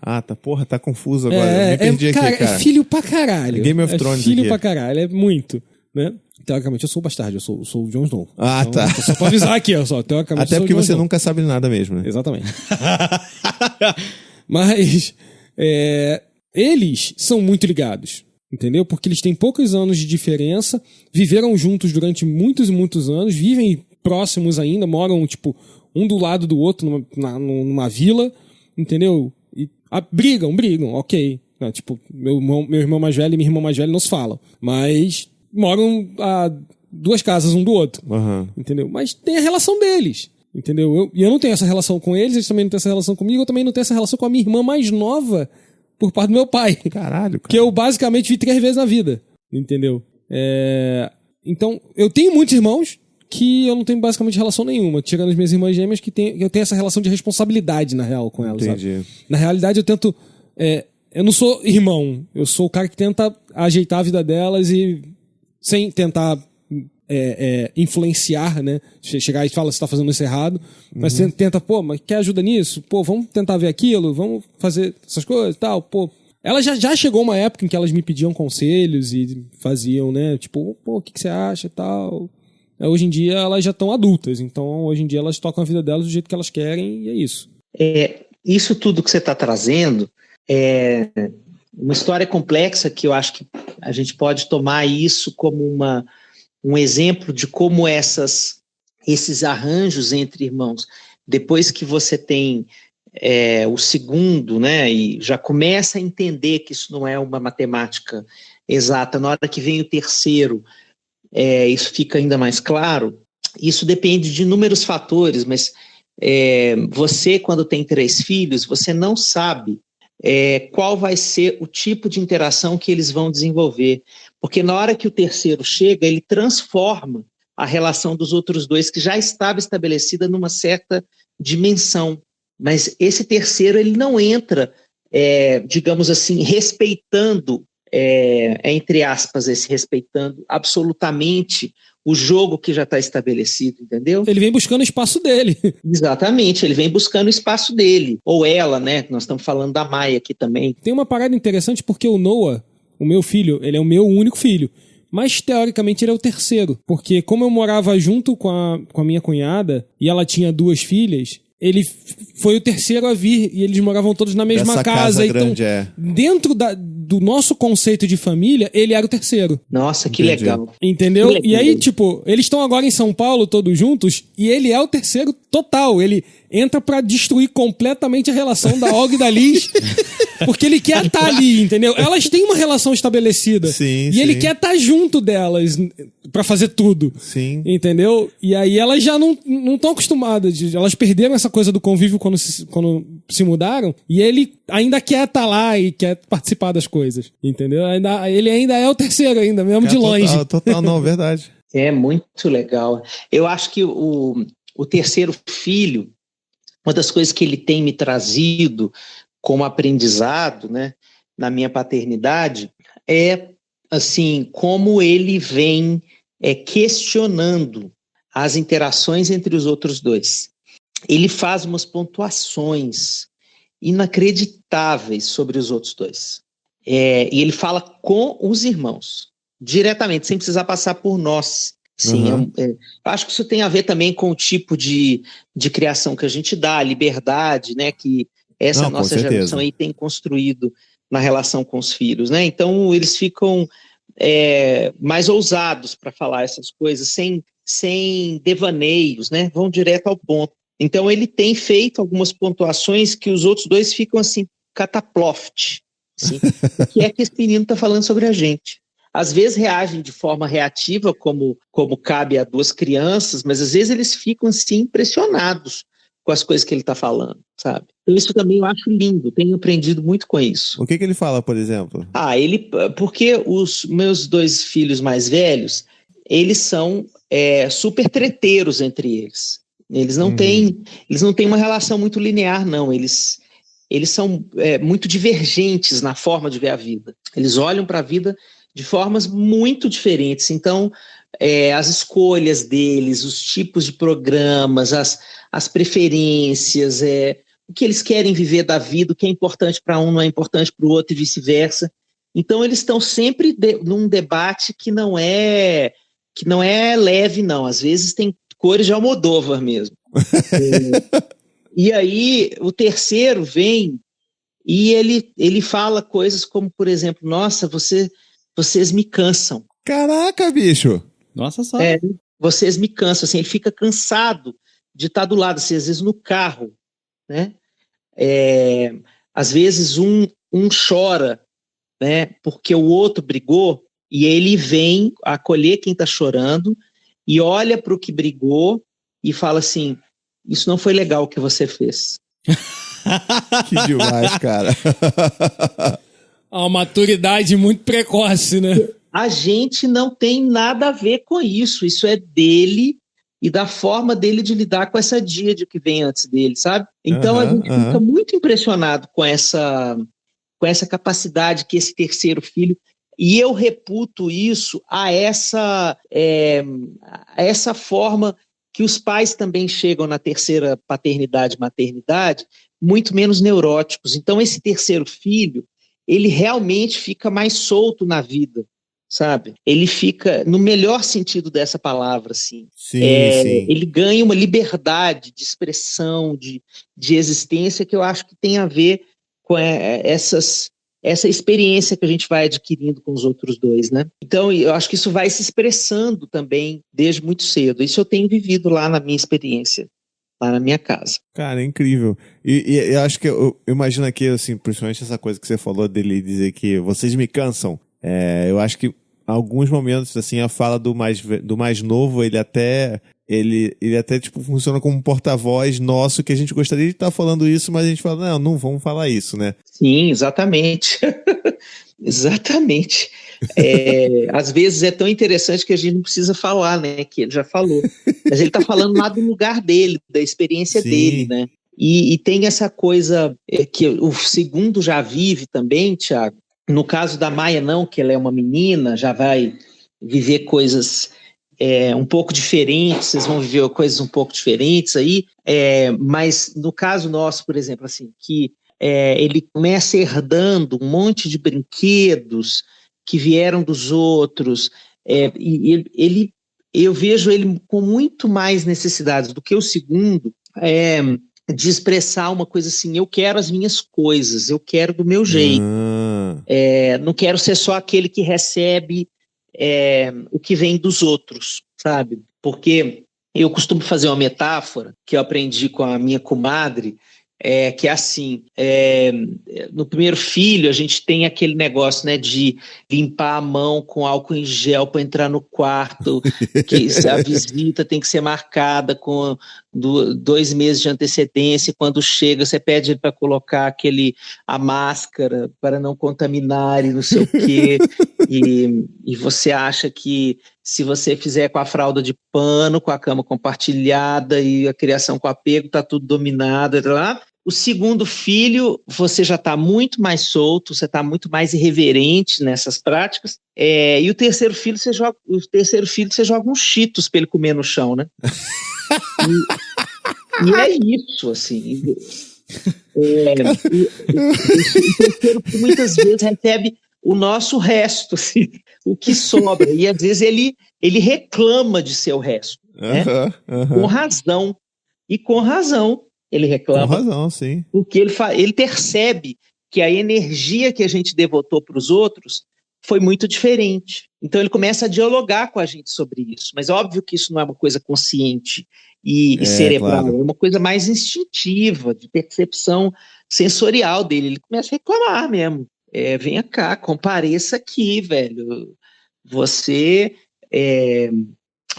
tá confuso agora. Me perdi aqui, cara. É filho pra caralho. Game of Thrones filho aqui. Pra caralho, é muito, né? Teoricamente eu sou o bastardo, eu sou o Jon Snow. Então, tá. Só pra avisar aqui, teoricamente até porque você nunca sabe nada mesmo, né? Exatamente. Mas eles são muito ligados, entendeu? Porque eles têm poucos anos de diferença, viveram juntos durante muitos e muitos anos, vivem próximos ainda, moram, tipo, um do lado do outro numa vila, entendeu? E brigam, ok. Tipo, meu irmão mais velho e minha irmã mais velha não se falam, mas moram a 2 casas um do outro, entendeu? Mas tem a relação deles, entendeu? Eu não tenho essa relação com eles também não têm essa relação comigo, eu também não tenho essa relação com a minha irmã mais nova, por parte do meu pai. Caralho, cara. Que eu basicamente vi 3 vezes na vida, entendeu? Então, eu tenho muitos irmãos que eu não tenho basicamente relação nenhuma, tirando as minhas irmãs gêmeas, que eu tenho essa relação de responsabilidade, na real, com elas. Entendi. Sabe? Na realidade, eu tento... eu não sou irmão, eu sou o cara que tenta ajeitar a vida delas e sem tentar influenciar, né? Chegar e falar se tá fazendo isso errado, mas você tenta, mas quer ajuda nisso? Vamos tentar ver aquilo, vamos fazer essas coisas e tal, Ela já chegou uma época em que elas me pediam conselhos e faziam, né? Tipo, o que você acha e tal... Hoje em dia elas já estão adultas, então hoje em dia elas tocam a vida delas do jeito que elas querem e é isso. Isso tudo que você está trazendo é uma história complexa que eu acho que a gente pode tomar isso como um exemplo de como esses arranjos entre irmãos, depois que você tem o segundo, né, e já começa a entender que isso não é uma matemática exata, na hora que vem o terceiro, isso fica ainda mais claro. Isso depende de inúmeros fatores, mas você, quando tem 3 filhos, você não sabe qual vai ser o tipo de interação que eles vão desenvolver, porque na hora que o terceiro chega, ele transforma a relação dos outros 2, que já estava estabelecida numa certa dimensão, mas esse terceiro ele não entra, digamos assim, respeitando, entre aspas, respeitando absolutamente o jogo que já está estabelecido, entendeu? Ele vem buscando o espaço dele. Exatamente, ele vem buscando o espaço dele, ou ela, né? Nós estamos falando da Maia aqui também. Tem uma parada interessante porque o Noah, o meu filho, ele é o meu único filho. Mas, teoricamente, ele é o terceiro. Porque como eu morava junto com a minha cunhada e ela tinha 2 filhas, ele foi o terceiro a vir e eles moravam todos na mesma Essa casa. Então, grande, dentro do nosso conceito de família, ele era o terceiro. Nossa, que Entendi. legal. Entendeu? Que legal. E aí, tipo, eles estão agora em São Paulo todos juntos e ele é o terceiro total. Ele entra pra destruir completamente a relação da Olga e da Liz, porque ele quer estar ali, entendeu? Elas têm uma relação estabelecida. Sim, e ele sim. quer estar junto delas pra fazer tudo. Sim. Entendeu? E aí elas já não estão acostumadas. Elas perderam essa coisa do convívio quando se mudaram. E ele ainda quer estar lá e quer participar das coisas. Entendeu? Ele ainda é o terceiro ainda, mesmo de longe. Total, não, verdade. É muito legal. Eu acho que o terceiro filho, uma das coisas que ele tem me trazido como aprendizado, né, na minha paternidade, é assim, como ele vem questionando as interações entre os outros 2. Ele faz umas pontuações inacreditáveis sobre os outros 2. E ele fala com os irmãos, diretamente, sem precisar passar por nós. Sim, acho que isso tem a ver também com o tipo de criação que a gente dá, a liberdade, né, que essa nossa geração aí tem construído na relação com os filhos, né? Então eles ficam mais ousados para falar essas coisas, sem devaneios, né? Vão direto ao ponto. Então ele tem feito algumas pontuações que os outros 2 ficam assim, cataploft. Assim, o que é que esse menino está falando sobre a gente? Às vezes reagem de forma reativa, como cabe a 2 crianças, mas às vezes eles ficam assim impressionados com as coisas que ele está falando, sabe? Então isso também eu acho lindo, tenho aprendido muito com isso. O que ele fala, por exemplo? Porque os meus 2 filhos mais velhos, eles são super treteiros entre eles. Eles não têm uma relação muito linear, não. Eles são muito divergentes na forma de ver a vida. Eles olham para a vida de formas muito diferentes. Então, as escolhas deles, os tipos de programas, as preferências, o que eles querem viver da vida, o que é importante para um não é importante para o outro e vice-versa. Então, eles estão sempre num debate que não é leve, não. Às vezes tem cores de Almodóvar mesmo. E aí, o terceiro vem e ele fala coisas como, por exemplo, nossa, vocês me cansam. Caraca, bicho! Nossa, só. Vocês me cansam, assim, ele fica cansado de estar do lado, assim, às vezes no carro, né? Às vezes um chora, né? Porque o outro brigou e ele vem acolher quem está chorando e olha para o que brigou e fala assim, isso não foi legal o que você fez. Que demais, cara. Uma maturidade muito precoce, né? A gente não tem nada a ver com isso. Isso é dele e da forma dele de lidar com essa díade que vem antes dele, sabe? Então a gente fica muito impressionado com essa capacidade que esse terceiro filho... E eu reputo isso a essa forma que os pais também chegam na terceira paternidade, maternidade, muito menos neuróticos. Então esse terceiro filho, ele realmente fica mais solto na vida, sabe? Ele fica, no melhor sentido dessa palavra, assim. Sim. Ele ganha uma liberdade de expressão, de existência, que eu acho que tem a ver com essa experiência que a gente vai adquirindo com os outros 2, né? Então, eu acho que isso vai se expressando também desde muito cedo. Isso eu tenho vivido lá na minha experiência lá na minha casa. Cara, é incrível. E eu acho que eu imagino aqui, assim, principalmente essa coisa que você falou dele dizer que vocês me cansam. Eu acho que em alguns momentos, assim, a fala do mais novo, ele até tipo funciona como um porta-voz nosso, que a gente gostaria de estar falando isso, mas a gente fala, não vamos falar isso, né? Sim, exatamente. Exatamente. Às vezes é tão interessante que a gente não precisa falar, né? Que ele já falou. Mas ele está falando lá do lugar dele, da experiência Sim. dele, né? E tem essa coisa que o segundo já vive também, Thiago. No caso da Maia, não, que ela é uma menina, já vai viver coisas um pouco diferentes, vocês vão viver coisas um pouco diferentes aí, mas no caso nosso, por exemplo, assim, que ele começa herdando um monte de brinquedos que vieram dos outros, e eu vejo ele com muito mais necessidades do que o segundo, de expressar uma coisa assim, eu quero as minhas coisas, eu quero do meu jeito, não quero ser só aquele que recebe o que vem dos outros, sabe? Porque eu costumo fazer uma metáfora que eu aprendi com a minha comadre, que é assim, no primeiro filho a gente tem aquele negócio, né, de limpar a mão com álcool em gel para entrar no quarto, que a visita tem que ser marcada com 2 meses de antecedência, e quando chega você pede para colocar a máscara para não contaminar e não sei o quê, e você acha que se você fizer com a fralda de pano, com a cama compartilhada e a criação com apego, está tudo dominado. O segundo filho, você já está muito mais solto, você está muito mais irreverente nessas práticas. E o terceiro filho, você joga uns Cheetos para ele comer no chão, né? E é isso, assim. O terceiro filho muitas vezes recebe o nosso resto, assim, o que sobra. E às vezes ele reclama de ser o resto. Né? Com razão. E com razão ele reclama. Com razão, sim. Porque ele percebe que a energia que a gente devotou para os outros foi muito diferente. Então ele começa a dialogar com a gente sobre isso. Mas óbvio que isso não é uma coisa consciente e cerebral, claro. É uma coisa mais instintiva, de percepção sensorial dele. Ele começa a reclamar mesmo. Venha cá, compareça aqui, velho. Você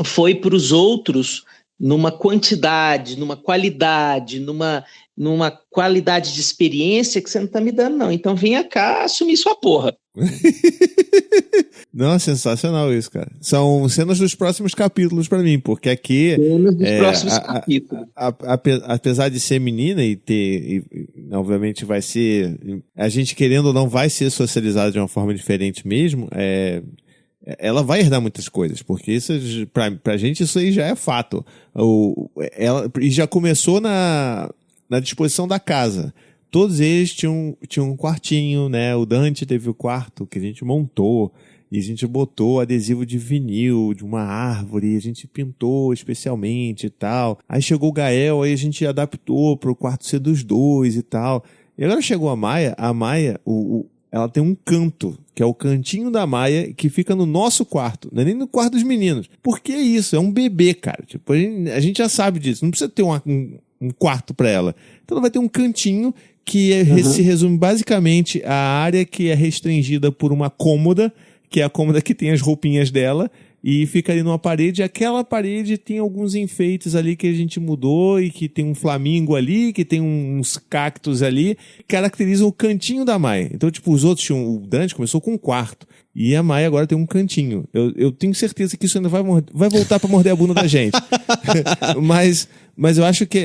foi para os outros numa quantidade, numa qualidade, numa qualidade de experiência que você não está me dando, não. Então venha cá assumir sua porra. Não, é sensacional isso, cara. São cenas dos próximos capítulos pra mim, porque aqui... Cenas dos próximos capítulos. Apesar de ser menina obviamente vai ser... A gente, querendo ou não, vai ser socializada de uma forma diferente mesmo, ela vai herdar muitas coisas, porque isso, pra gente isso aí já é fato. E já começou na disposição da casa. Todos eles tinham um quartinho, né? O Dante teve o quarto que a gente montou, e a gente botou adesivo de vinil de uma árvore, a gente pintou especialmente e tal. Aí chegou o Gael, aí a gente adaptou pro quarto ser dos dois e tal. E agora chegou a Maia, ela tem um canto, que é o cantinho da Maia, que fica no nosso quarto, não é nem no quarto dos meninos. Por que isso? É um bebê, cara. Tipo, a gente já sabe disso, não precisa ter um quarto pra ela. Então ela vai ter um cantinho que se resume basicamente à área que é restringida por uma cômoda, que é a cômoda que tem as roupinhas dela, e fica ali numa parede. Aquela parede tem alguns enfeites ali que a gente mudou, e que tem um flamingo ali, que tem uns cactos ali, que caracterizam o cantinho da Maia. Então, tipo, os outros tinham... O Dante começou com um quarto, e a Maia agora tem um cantinho. Eu tenho certeza que isso ainda vai voltar pra morder a bunda da gente. Mas eu acho que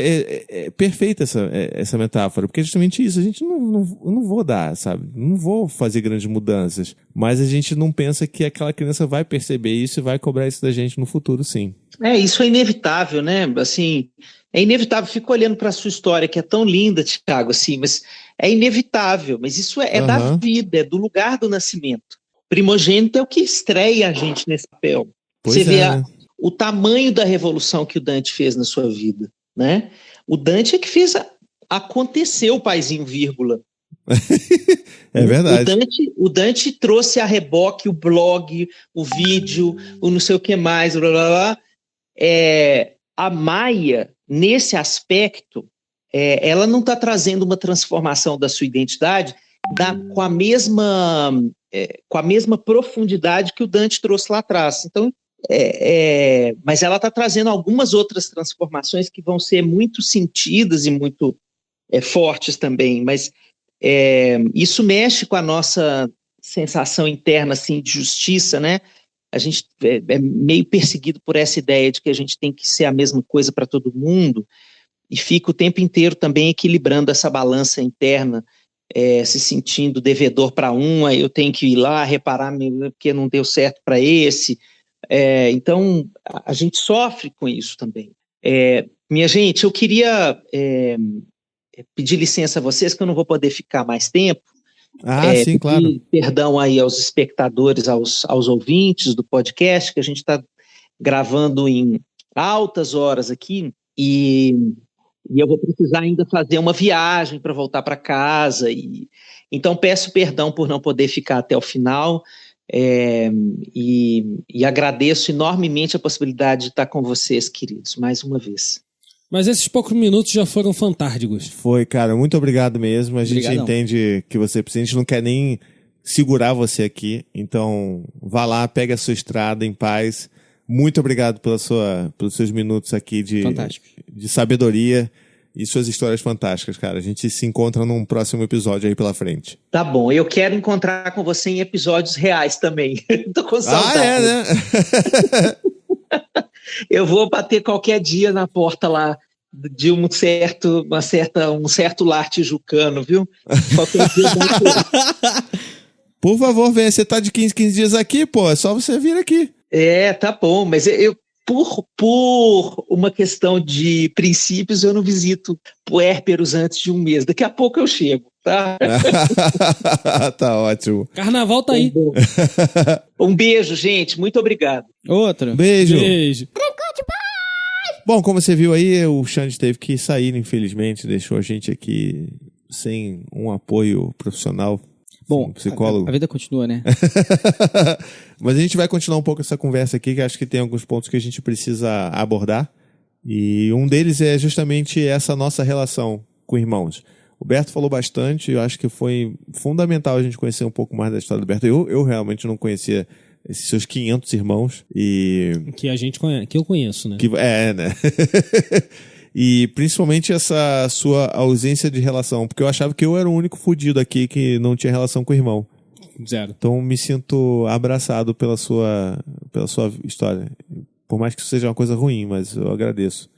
é perfeita essa metáfora, porque é justamente isso. A gente não vou dar, sabe? Não vou fazer grandes mudanças. Mas a gente não pensa que aquela criança vai perceber isso e vai cobrar isso da gente no futuro, sim. Isso é inevitável, né? Assim, é inevitável. Fico olhando para a sua história, que é tão linda, Thiago, assim, mas é inevitável. Mas isso é da vida, é do lugar do nascimento. Primogênito é o que estreia a gente nesse papel. Você vê o tamanho da revolução que o Dante fez na sua vida, né? O Dante é que fez acontecer o Paizinho Vírgula. É verdade. O Dante trouxe a reboque o blog, o vídeo, o não sei o que mais, blá, blá, blá. a Maia, nesse aspecto, ela não está trazendo uma transformação da sua identidade com a mesma profundidade que o Dante trouxe lá atrás. Então, mas ela está trazendo algumas outras transformações que vão ser muito sentidas e muito fortes também. Mas isso mexe com a nossa sensação interna assim, de justiça, né? A gente é meio perseguido por essa ideia de que a gente tem que ser a mesma coisa para todo mundo e fica o tempo inteiro também equilibrando essa balança interna, se sentindo devedor para um, aí eu tenho que ir lá reparar porque não deu certo para esse. Então, a gente sofre com isso também. Minha gente, eu queria pedir licença a vocês, que eu não vou poder ficar mais tempo. Sim, claro. Perdão aí aos espectadores, aos ouvintes do podcast, que a gente está gravando em altas horas aqui, e eu vou precisar ainda fazer uma viagem para voltar para casa. Então, peço perdão por não poder ficar até o final, e agradeço enormemente a possibilidade de estar com vocês, queridos, mais uma vez. Mas esses poucos minutos já foram fantásticos. Foi, cara. Muito obrigado mesmo. A gente entende que você precisa. A gente não quer nem segurar você aqui. Então, vá lá, pegue a sua estrada em paz. Muito obrigado pelos seus minutos aqui de sabedoria e suas histórias fantásticas, cara. A gente se encontra num próximo episódio aí pela frente. Tá bom. Eu quero encontrar com você em episódios reais também. Tô com saudade. Né? Eu vou bater qualquer dia na porta lá de um certo lar tijucano, viu? Qualquer dia. Por favor, venha. Você tá de 15 dias aqui, pô. É só você vir aqui. Tá bom. Mas eu por uma questão de princípios, eu não visito puérperos antes de um mês. Daqui a pouco eu chego, tá? Tá ótimo. Carnaval tá aí. Um beijo, gente. Muito obrigado. Outro. Beijo. Tricô de Paz! Bom, como você viu aí, o Xande teve que sair, infelizmente. Deixou a gente aqui sem um apoio profissional. Bom, psicólogo. A vida continua, né? Mas a gente vai continuar um pouco essa conversa aqui, que acho que tem alguns pontos que a gente precisa abordar. E um deles é justamente essa nossa relação com irmãos. O Berto falou bastante, eu acho que foi fundamental a gente conhecer um pouco mais da história do Berto. Eu realmente não conhecia esses seus 500 irmãos. Que a gente conhece, que eu conheço, né? Né? E principalmente essa sua ausência de relação, porque eu achava que eu era o único fudido aqui que não tinha relação com o irmão. Zero. Então me sinto abraçado pela sua história. Por mais que isso seja uma coisa ruim, mas eu agradeço.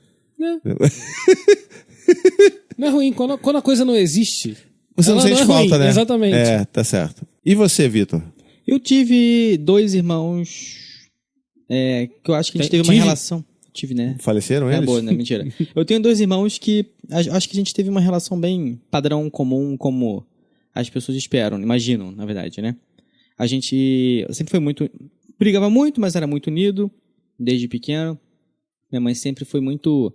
Não é ruim. Quando a coisa não existe, você não sente falta, ruim, né? Exatamente. Tá certo. E você, Vitor? Eu tive 2 irmãos que eu acho que a gente teve uma relação... Tive, né? Faleceram eles? Boa, né? Mentira. Eu tenho 2 irmãos que acho que a gente teve uma relação bem padrão, comum, como as pessoas esperam, imaginam, na verdade, né? A gente sempre foi muito... Brigava muito, mas era muito unido, desde pequeno. Minha mãe sempre foi muito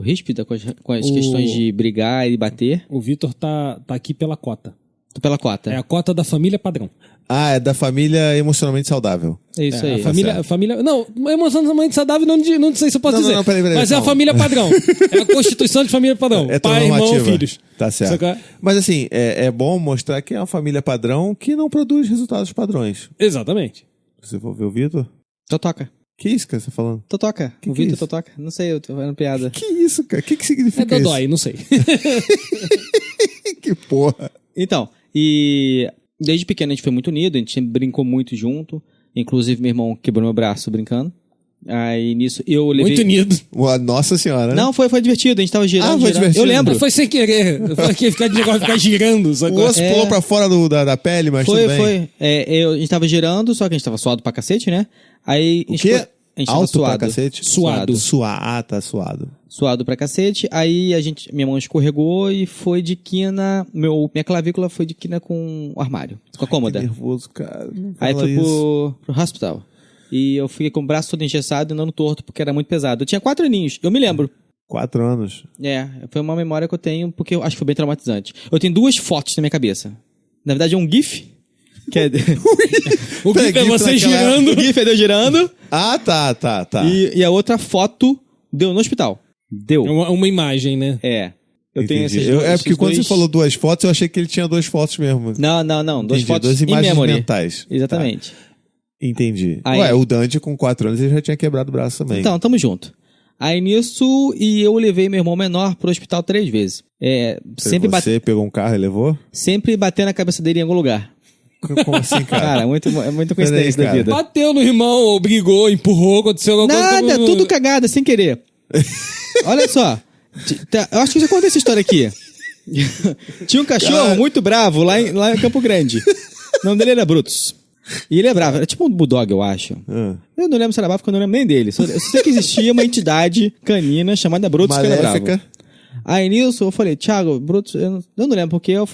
ríspida com as questões de brigar e bater. O Vitor tá aqui pela cota. Tô pela cota. É a cota da família padrão. É da família emocionalmente saudável. É isso aí. A família... Não, emocionalmente saudável não sei se eu posso dizer. Peraí, mas é a família padrão. É a constituição de família padrão. Pai, irmão, filhos. Tá certo. Mas assim, é bom mostrar que é uma família padrão que não produz resultados padrões. Exatamente. Você for ver o Vitor? Totoca. Que isso, cara, você tá falando? Totoca. O Vitor Totoca. Não sei, eu tô fazendo piada. Que isso, cara? O que significa isso? Dodói, não sei. Que porra. Então, e desde pequeno a gente foi muito unido, a gente sempre brincou muito junto. Inclusive, meu irmão quebrou meu braço brincando. Aí nisso eu levei. Muito unido. Nossa senhora, né? Não, foi divertido, a gente tava girando. Foi divertido. Eu lembro. Foi sem querer. Foi ficar girando. O osso pulou pra fora da pele, mas tudo bem. Foi. A gente tava girando, só que a gente tava suado pra cacete, né? Aí o quê? A gente alto suado. Pra cacete? Suado. Tá suado. Suado pra cacete. Aí minha mão escorregou e foi de quina. Minha clavícula foi de quina com o armário. Com a cômoda. Que nervoso, cara. Aí fui pro hospital. E eu fiquei com o braço todo engessado e andando torto, porque era muito pesado. Eu tinha 4 aninhos, eu me lembro. 4 anos? Foi uma memória que eu tenho, porque eu acho que foi bem traumatizante. Eu tenho 2 fotos na minha cabeça. Na verdade é um GIF. Que é... O GIF é você girando. O GIF é eu girando. Tá. E a outra foto Deu no hospital. Deu. É uma imagem, né? É. Eu tenho Entendi. esses É porque quando dois... você falou 2 fotos, eu achei que ele tinha 2 fotos mesmo. Não. 2 Entendi, fotos 2 em imagens memory. mentais. Exatamente. Tá. Entendi. Aí- Ué, o Dante com 4 anos ele já tinha quebrado o braço também. Então, tamo junto. Aí nisso, e eu levei meu irmão menor pro hospital 3 vezes. Você pegou um carro e levou? Sempre batendo a cabeça dele em algum lugar. Como assim, cara? Cara, é muito coincidência Peraí, da vida. Bateu no irmão, ou brigou, empurrou, aconteceu alguma coisa. Nada, tudo cagada, sem querer. Olha só. Eu acho que já contei essa história aqui. Tinha um cachorro muito bravo lá em Campo Grande. O nome dele era Brutus. E ele é bravo, era tipo um bulldog, eu acho. Eu não lembro se era bravo, porque eu não lembro nem dele. Eu sei que existia uma entidade canina chamada Brutus que era bravo. Maléfica. Aí nisso eu falei, Thiago, Brutus, eu não lembro, porque eu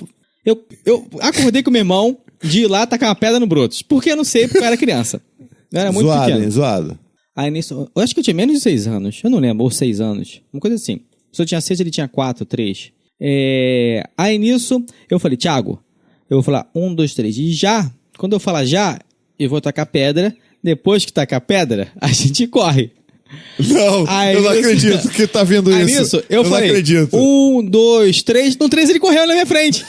acordei com meu irmão de ir lá tacar uma pedra no Brutus. Porque eu não sei, porque eu era criança. Eu era muito Zoado, pequeno. hein? Zoado. Aí nisso, eu acho que eu tinha menos de 6 anos. Eu não lembro, ou 6 anos. Uma coisa assim. Se eu tinha 6, ele tinha 4, 3. Aí nisso, eu falei, Thiago, eu vou falar 1, 2, 3. E já, quando eu falar já, eu vou tacar pedra. Depois que tacar pedra, a gente corre. Não, Aí eu não nisso- acredito que tá vendo Aí isso. nisso, eu falei, não acredito. 1, 2, 3. No 3 ele correu na minha frente.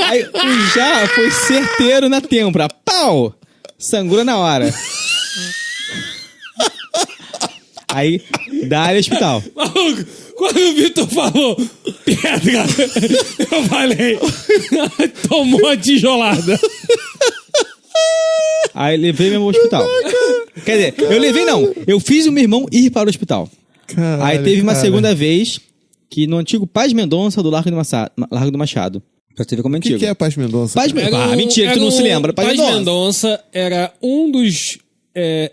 Aí o já foi certeiro na têmpora. Pau! Sangrou na hora. Aí, dá-lhe hospital. Maluco, quando o Vitor falou pedra, eu falei, tomou a tijolada. Aí levei meu irmão ao hospital. Quer dizer, eu levei não. Eu fiz o meu irmão ir para o hospital. Caralho, Aí teve uma cara. segunda vez que no antigo Paz Mendonça do Largo do Machado. Pra você ver como é O que, antigo. que é Paz Mendonça? Paz Mendonça. Mentira, que tu não se lembra. Paz Mendonça era um dos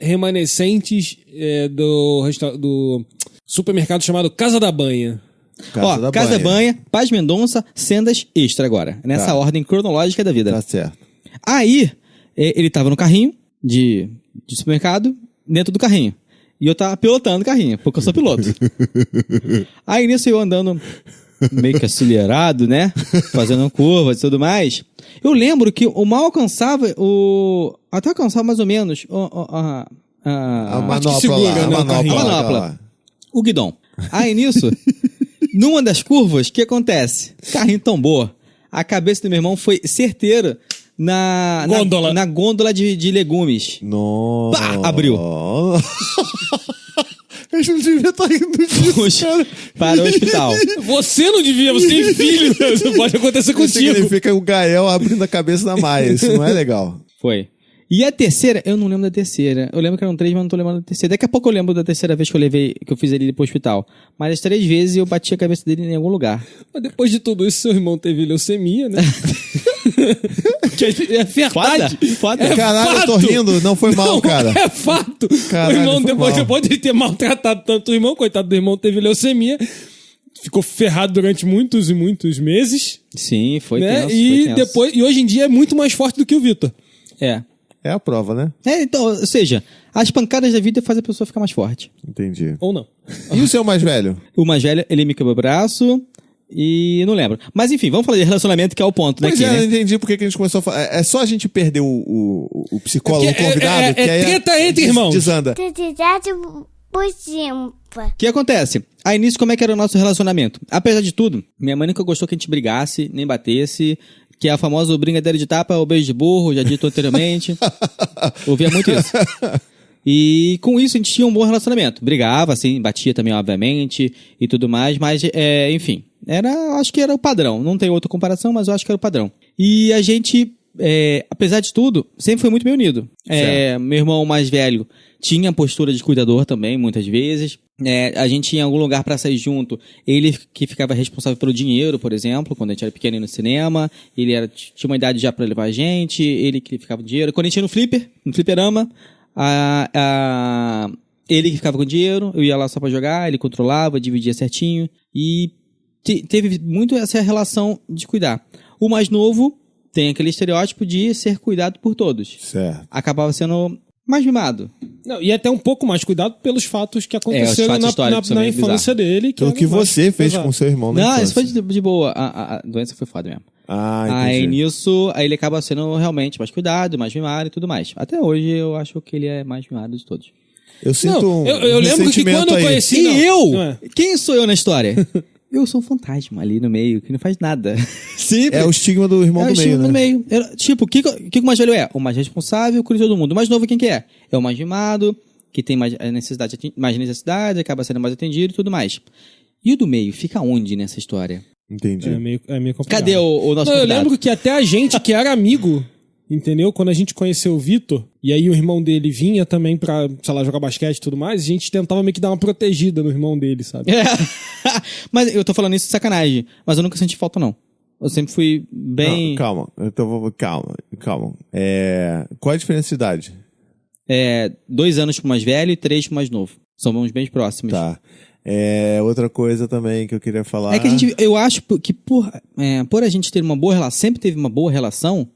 remanescentes do supermercado chamado Casa da Banha. Casa Banha, Paz Mendonça, Sendas Extra agora. Nessa Tá. ordem cronológica da vida. Tá certo. Aí, ele tava no carrinho de supermercado, dentro do carrinho. E eu tava pilotando o carrinho, porque eu sou piloto. Aí nisso eu andando meio que acelerado, né? Fazendo curvas e tudo mais. Eu lembro que o mal alcançava até alcançava mais ou menos A parte que manopla segura, lá, né, a o manopla, carrinho. lá, Manopla. lá. o guidão. Aí nisso, numa das curvas, o que acontece? Carrinho tombou. A cabeça do meu irmão foi certeira na gôndola de legumes. Nossa. Pá, abriu. A gente não devia estar indo disso, Puxa, cara. para o hospital. Você não devia, você tem filho. Isso pode acontecer Isso contigo. significa o Gael abrindo a cabeça da Maia. Isso não é legal. Foi. E a terceira, eu não lembro da terceira. Eu lembro que eram 3, mas não tô lembrando da terceira. Daqui a pouco eu lembro da terceira vez que eu fiz ele pro hospital. Mas as 3 vezes eu bati a cabeça dele em algum lugar. Mas depois de tudo isso, seu irmão teve leucemia, né? Que é verdade. Foda. É Caralho, eu tô fato. rindo. Não foi mal, Não, cara. É fato. Caralho, o irmão, foi mal. depois de ter maltratado tanto o irmão, coitado do irmão, teve leucemia. Ficou ferrado durante muitos e muitos meses. Sim, foi Né? tenso, E foi tenso. depois, e hoje em dia é muito mais forte do que o Vitor. É. É a prova, né? Então, ou seja, as pancadas da vida fazem a pessoa ficar mais forte. Entendi. Ou não. E o seu mais velho? O mais velho, ele me quebrou o braço e não lembro. Mas enfim, vamos falar de relacionamento, que é o ponto, né? Pois Aqui, é, eu né? entendi porque que a gente começou a falar. É só a gente perder o psicólogo, o convidado, que aí treta entre irmãos. desanda. Atividade por cima. O que acontece? Aí nisso, como é que era o nosso relacionamento? Apesar de tudo, minha mãe nunca gostou que a gente brigasse, nem batesse, que é a famosa brincadeira de tapa, o beijo de burro, já dito anteriormente. Ouvia muito isso. E com isso a gente tinha um bom relacionamento. Brigava, assim, batia também, obviamente, e tudo mais, mas, enfim, acho que era o padrão. Não tem outra comparação, mas eu acho que era o padrão. E a gente, apesar de tudo, sempre foi muito bem unido. Meu irmão mais velho tinha postura de cuidador também, muitas vezes. A gente ia em algum lugar pra sair junto. Ele que ficava responsável pelo dinheiro, por exemplo, quando a gente era pequeno e no cinema. Ele tinha uma idade já pra levar a gente. Ele que ficava com dinheiro. Quando a gente ia no fliperama, ele que ficava com dinheiro. Eu ia lá só pra jogar. Ele controlava, dividia certinho. E teve muito essa relação de cuidar. O mais novo tem aquele estereótipo de ser cuidado por todos. Certo. Acabava sendo mais mimado. Não, e até um pouco mais cuidado pelos fatos que aconteceram fatos históricos na também, infância dele. Então, o que era mais você fez pesado. com seu irmão na Não, infância? isso foi de boa. A doença foi foda mesmo. Ah, Aí entendi. nisso, aí ele acaba sendo realmente mais cuidado, mais mimado e tudo mais. Até hoje eu acho que ele é mais mimado de todos. Eu sinto Não, um eu lembro que ressentimento quando eu aí. conheci... E não, eu? não é. Quem sou eu na história? Eu sou um fantasma ali no meio, que não faz nada. Sempre. É o estigma do irmão É o do meio, estigma né? do meio. Tipo, o que o mais velho é? O mais responsável, cuida de todo mundo. O mais novo quem que é? É o mais mimado, que tem mais necessidade, acaba sendo mais atendido e tudo mais. E o do meio, fica onde nessa história? Entendi. É meio complicado. Cadê o nosso Não, eu convidado? lembro que até a gente que era amigo, entendeu? Quando a gente conheceu o Vitor, e aí o irmão dele vinha também pra, sei lá, jogar basquete e tudo mais, a gente tentava meio que dar uma protegida no irmão dele, sabe? É. Mas eu tô falando isso de sacanagem. Mas eu nunca senti falta, não. Eu sempre fui bem... Não, calma. Calma. Qual é a diferença de idade? 2 anos pro mais velho e 3 pro mais novo. Somos bem próximos. Tá. Outra coisa também que eu queria falar... É que eu acho que por a gente ter uma boa relação, sempre teve uma boa relação,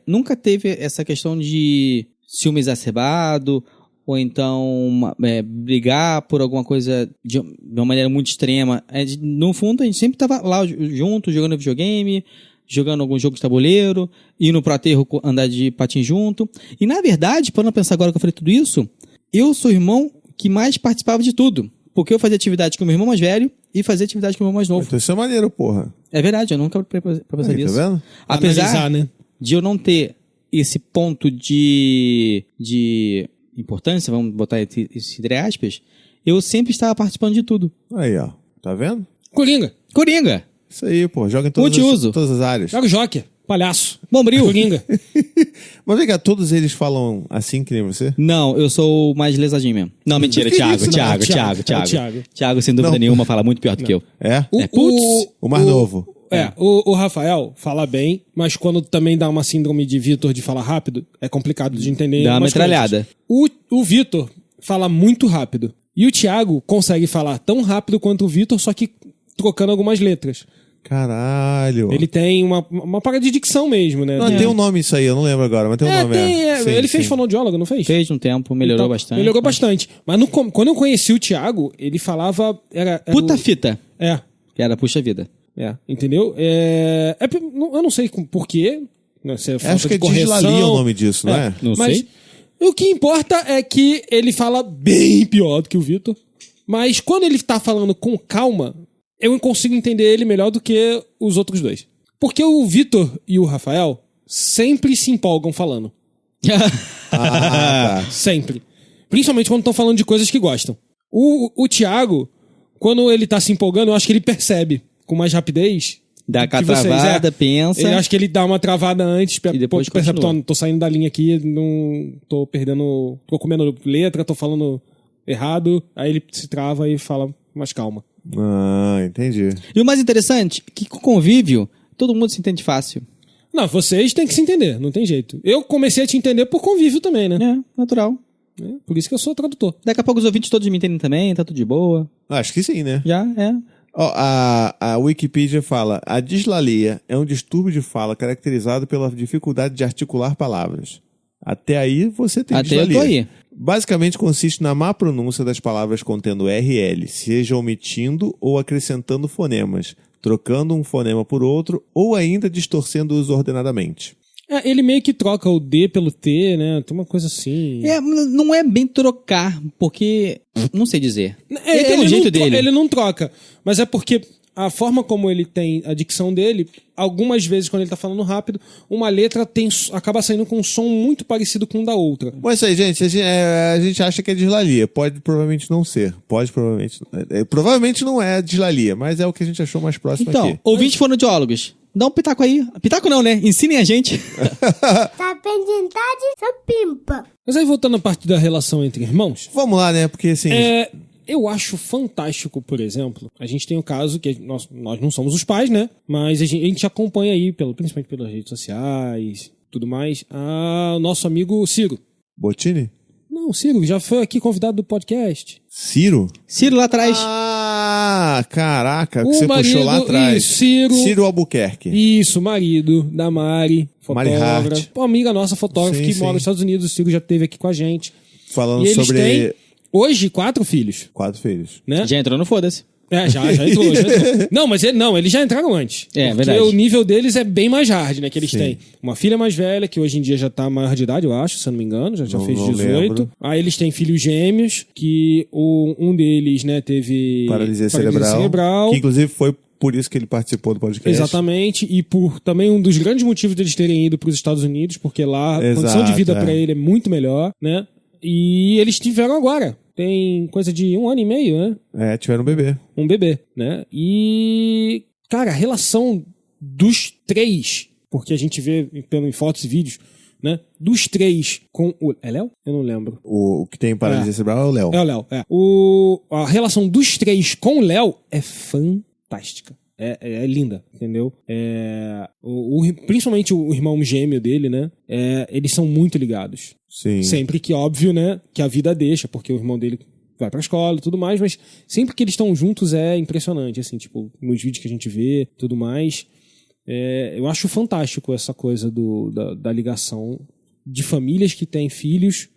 nunca teve essa questão de ciúme exacerbado, ou então brigar por alguma coisa de uma maneira muito extrema. No fundo, a gente sempre tava lá junto, jogando videogame, jogando algum jogo de tabuleiro, indo pro aterro andar de patins junto. E, na verdade, para não pensar agora que eu falei tudo isso, eu sou o irmão que mais participava de tudo. Porque eu fazia atividade com o meu irmão mais velho e fazia atividade com o meu irmão mais novo. Então isso é maneiro, porra. É verdade, eu nunca parei pra pensar Aí, nisso. tá vendo? Apesar Analisar, né? de eu não ter esse ponto de importância, vamos botar isso entre aspas, eu sempre estava participando de tudo. Aí, ó. Tá vendo? Coringa. Coringa, Isso aí, pô. Joga em Multiuso. todas as áreas. Joga o Joker. Palhaço. Bombril. Coringa. Mas vem cá, todos eles falam assim que nem você? Não, eu sou o mais lesadinho mesmo. Não, mentira, Que Thiago, isso? Não, Thiago, Thiago. Thiago. É o Thiago. Thiago, sem dúvida Não. nenhuma, fala muito pior do que eu. É? O O mais novo. O Rafael fala bem, mas quando também dá uma síndrome de Vitor de falar rápido, é complicado de entender. Dá uma algumas metralhada. coisas. O Vitor fala muito rápido. E o Thiago consegue falar tão rápido quanto o Vitor, só que trocando algumas letras. Caralho. Ele tem uma parada de dicção mesmo, né? Não, tem um nome isso aí, eu não lembro agora, mas tem um nome. Sim, ele fez sim. fonoaudiólogo, não fez? Fez um tempo, melhorou Então, bastante. Melhorou bastante. Mas quando eu conheci o Thiago, ele falava... Era Puta fita. Que era puxa vida. Entendeu? Eu não sei por quê. Né, se é falta Acho que de é dislalia correção. o nome disso, não é? Não Mas sei. o que importa é que ele fala bem pior do que o Vitor. Mas quando ele tá falando com calma, eu consigo entender ele melhor do que os outros dois. Porque o Vitor e o Rafael sempre se empolgam falando. Tá. Sempre. Principalmente quando estão falando de coisas que gostam. O Thiago, quando ele tá se empolgando, eu acho que ele percebe com mais rapidez. Dá que a travada, pensa. Eu acho que ele dá uma travada antes, E depois percebe, continua. tô saindo da linha aqui, não tô perdendo, tô comendo letra, tô falando errado, aí ele se trava e fala mais calma. Entendi. E o mais interessante, que com convívio, todo mundo se entende fácil. Não, vocês têm que se entender, não tem jeito. Eu comecei a te entender por convívio também, né? Natural. Por isso que eu sou tradutor. Daqui a pouco os ouvintes todos me entendem também, tá tudo de boa. Acho que sim, né? Já, Ó, a Wikipedia fala: a dislalia é um distúrbio de fala caracterizado pela dificuldade de articular palavras. Até aí você tem Até eu dislalia. tô aí. Basicamente consiste na má pronúncia das palavras contendo RL, seja omitindo ou acrescentando fonemas, trocando um fonema por outro ou ainda distorcendo-os ordenadamente. Ele meio que troca o D pelo T, né? Tem uma coisa assim. Não é bem trocar, porque... Não sei dizer. Ele tem um não jeito dele. Ele não troca, mas é porque a forma como ele tem a dicção dele, algumas vezes quando ele tá falando rápido, uma letra acaba saindo com um som muito parecido com o da outra. Mas isso aí, gente, a gente acha que é dislalia. Pode provavelmente não ser. Provavelmente não é dislalia, mas é o que a gente achou mais próximo Então, aqui. ouvintes fonoaudiólogos, dá um pitaco aí. Pitaco não, né? Ensinem a gente. Tá pendentade, só pimpa. Mas aí voltando à parte da relação entre irmãos, Vamos lá, né? Porque assim... eu acho fantástico, por exemplo, a gente tem o caso que nós não somos os pais, né? Mas a gente acompanha aí, principalmente pelas redes sociais, tudo mais, o nosso amigo Ciro. Bottini? Não, Ciro, já foi aqui convidado do podcast. Ciro? Ciro lá atrás. Caraca, que O você puxou lá marido, atrás. isso, Ciro Albuquerque. Isso, marido da Mari, Mari Hart. fotógrafa. Uma amiga nossa, fotógrafa, Sim, que sim. mora nos Estados Unidos. O Ciro já esteve aqui com a gente. Falando E eles sobre têm, hoje, 4 filhos, 4 filhos. né? Já entrou no foda-se. Já entrou. Não, mas eles já entraram antes. É, porque verdade. o nível deles é bem mais hard, né? Que eles têm uma filha mais velha, que hoje em dia já tá maior de idade, eu acho, se eu não me engano, já fez 18. Lembro. Aí eles têm filhos gêmeos, que um deles, né, teve Paralisia cerebral. Que inclusive foi por isso que ele participou do podcast. Exatamente, e por também um dos grandes motivos deles terem ido para os Estados Unidos, porque lá a condição de vida para ele é muito melhor, né? E eles tiveram agora. Tem coisa de 1 ano e meio, né? Tiveram um bebê. Um bebê, né? E, cara, a relação dos 3, porque a gente vê em fotos e vídeos, né? Dos 3 com o... É Léo? Eu não lembro. O que tem paralisia cerebral é o Léo. É o Léo, é. A relação dos 3 com o Léo é fantástica. É linda, entendeu? Principalmente o irmão gêmeo dele, né? Eles são muito ligados. Sim. Sempre que, óbvio, né? Que a vida deixa, porque o irmão dele vai pra escola e tudo mais, mas sempre que eles estão juntos é impressionante, assim, tipo, nos vídeos que a gente vê, tudo mais. Eu acho fantástico essa coisa da ligação de famílias que têm filhos,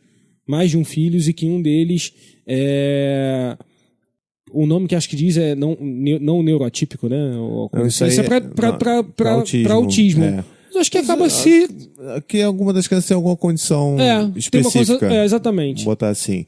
mais de um filho, e que um deles o nome que acho que diz é não neuroatípico, né? Isso é pra autismo. Mas acho que acaba se... Que alguma das crianças tem alguma condição específica. Tem uma coisa... exatamente. Vou botar assim.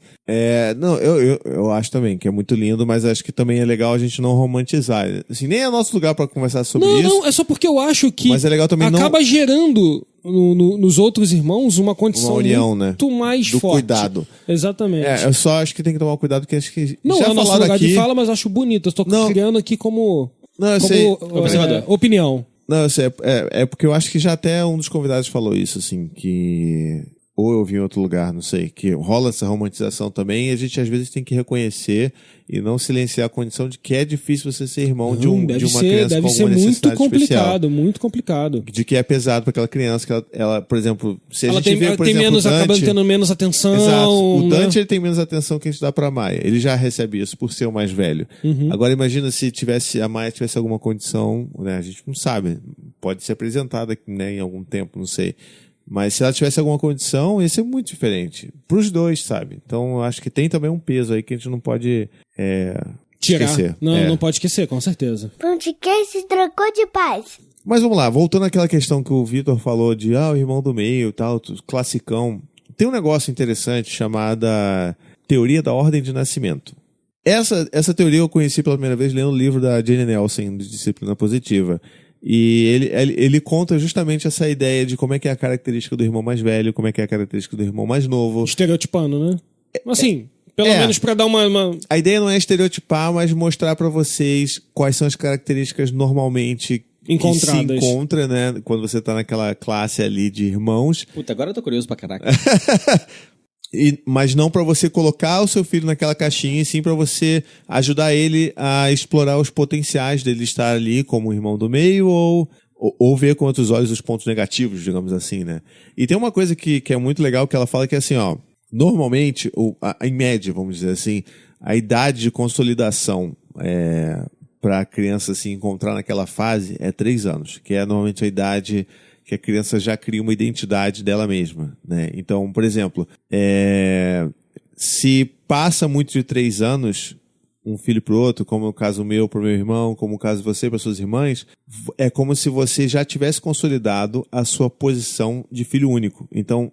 Eu acho também que é muito lindo, mas acho que também é legal a gente não romantizar. Assim, nem é nosso lugar pra conversar sobre isso. Não, é só porque eu acho que mas é legal também acaba gerando nos outros irmãos uma condição uma união, muito mais do forte. Cuidado. Exatamente. Eu só acho que tem que tomar cuidado, porque acho que não já é o nosso lugar aqui... de fala, mas acho bonito. Eu estou criando aqui como observador. Opinião. Não, eu sei, é porque eu acho que já até um dos convidados falou isso, assim, que... Ou eu vi em outro lugar, não sei, que rola essa romantização também, e a gente às vezes tem que reconhecer e não silenciar a condição de que é difícil você ser irmão de uma criança com alguma necessidade especial. Deve ser muito complicado. De que é pesado para aquela criança, que ela, por exemplo, se a gente vê, por exemplo, o Dante... acaba tendo menos atenção. Exato. O Dante, né? ele tem menos atenção que a gente dá pra Maia. Ele já recebe isso por ser o mais velho. Agora imagina se a Maia tivesse alguma condição, né? A gente não sabe. Pode ser apresentada, né, em algum tempo, não sei. Mas se ela tivesse alguma condição, ia ser muito diferente. Pros dois, sabe? Então, eu acho que tem também um peso aí que a gente não pode tirar. Esquecer. Não pode esquecer, com certeza. Podcast Trocou de Paz. Mas vamos lá, voltando àquela questão que o Vitor falou de o irmão do meio e tal, classicão. Tem um negócio interessante chamada Teoria da Ordem de Nascimento. Essa teoria eu conheci pela primeira vez lendo o livro da Jane Nelson, de Disciplina Positiva. E ele conta justamente essa ideia de como é que é a característica do irmão mais velho, como é que é a característica do irmão mais novo. Estereotipando, né? Assim, pelo menos pra dar uma... A ideia não é estereotipar, mas mostrar pra vocês quais são as características normalmente encontradas. Que se encontra, né? Quando você tá naquela classe ali de irmãos. Puta, agora eu tô curioso pra caraca. Mas não para você colocar o seu filho naquela caixinha, e sim para você ajudar ele a explorar os potenciais dele estar ali como irmão do meio ou ver com outros olhos os pontos negativos, digamos assim, né? E tem uma coisa que é muito legal que ela fala que é assim, ó, normalmente, em média, vamos dizer assim, a idade de consolidação para a criança se encontrar naquela fase é 3 anos, que é normalmente a idade que a criança já cria uma identidade dela mesma, né? Então, por exemplo, se passa muito de 3 anos, um filho para o outro, como é o caso meu para o meu irmão, como o caso de você para suas irmãs, é como se você já tivesse consolidado a sua posição de filho único. Então,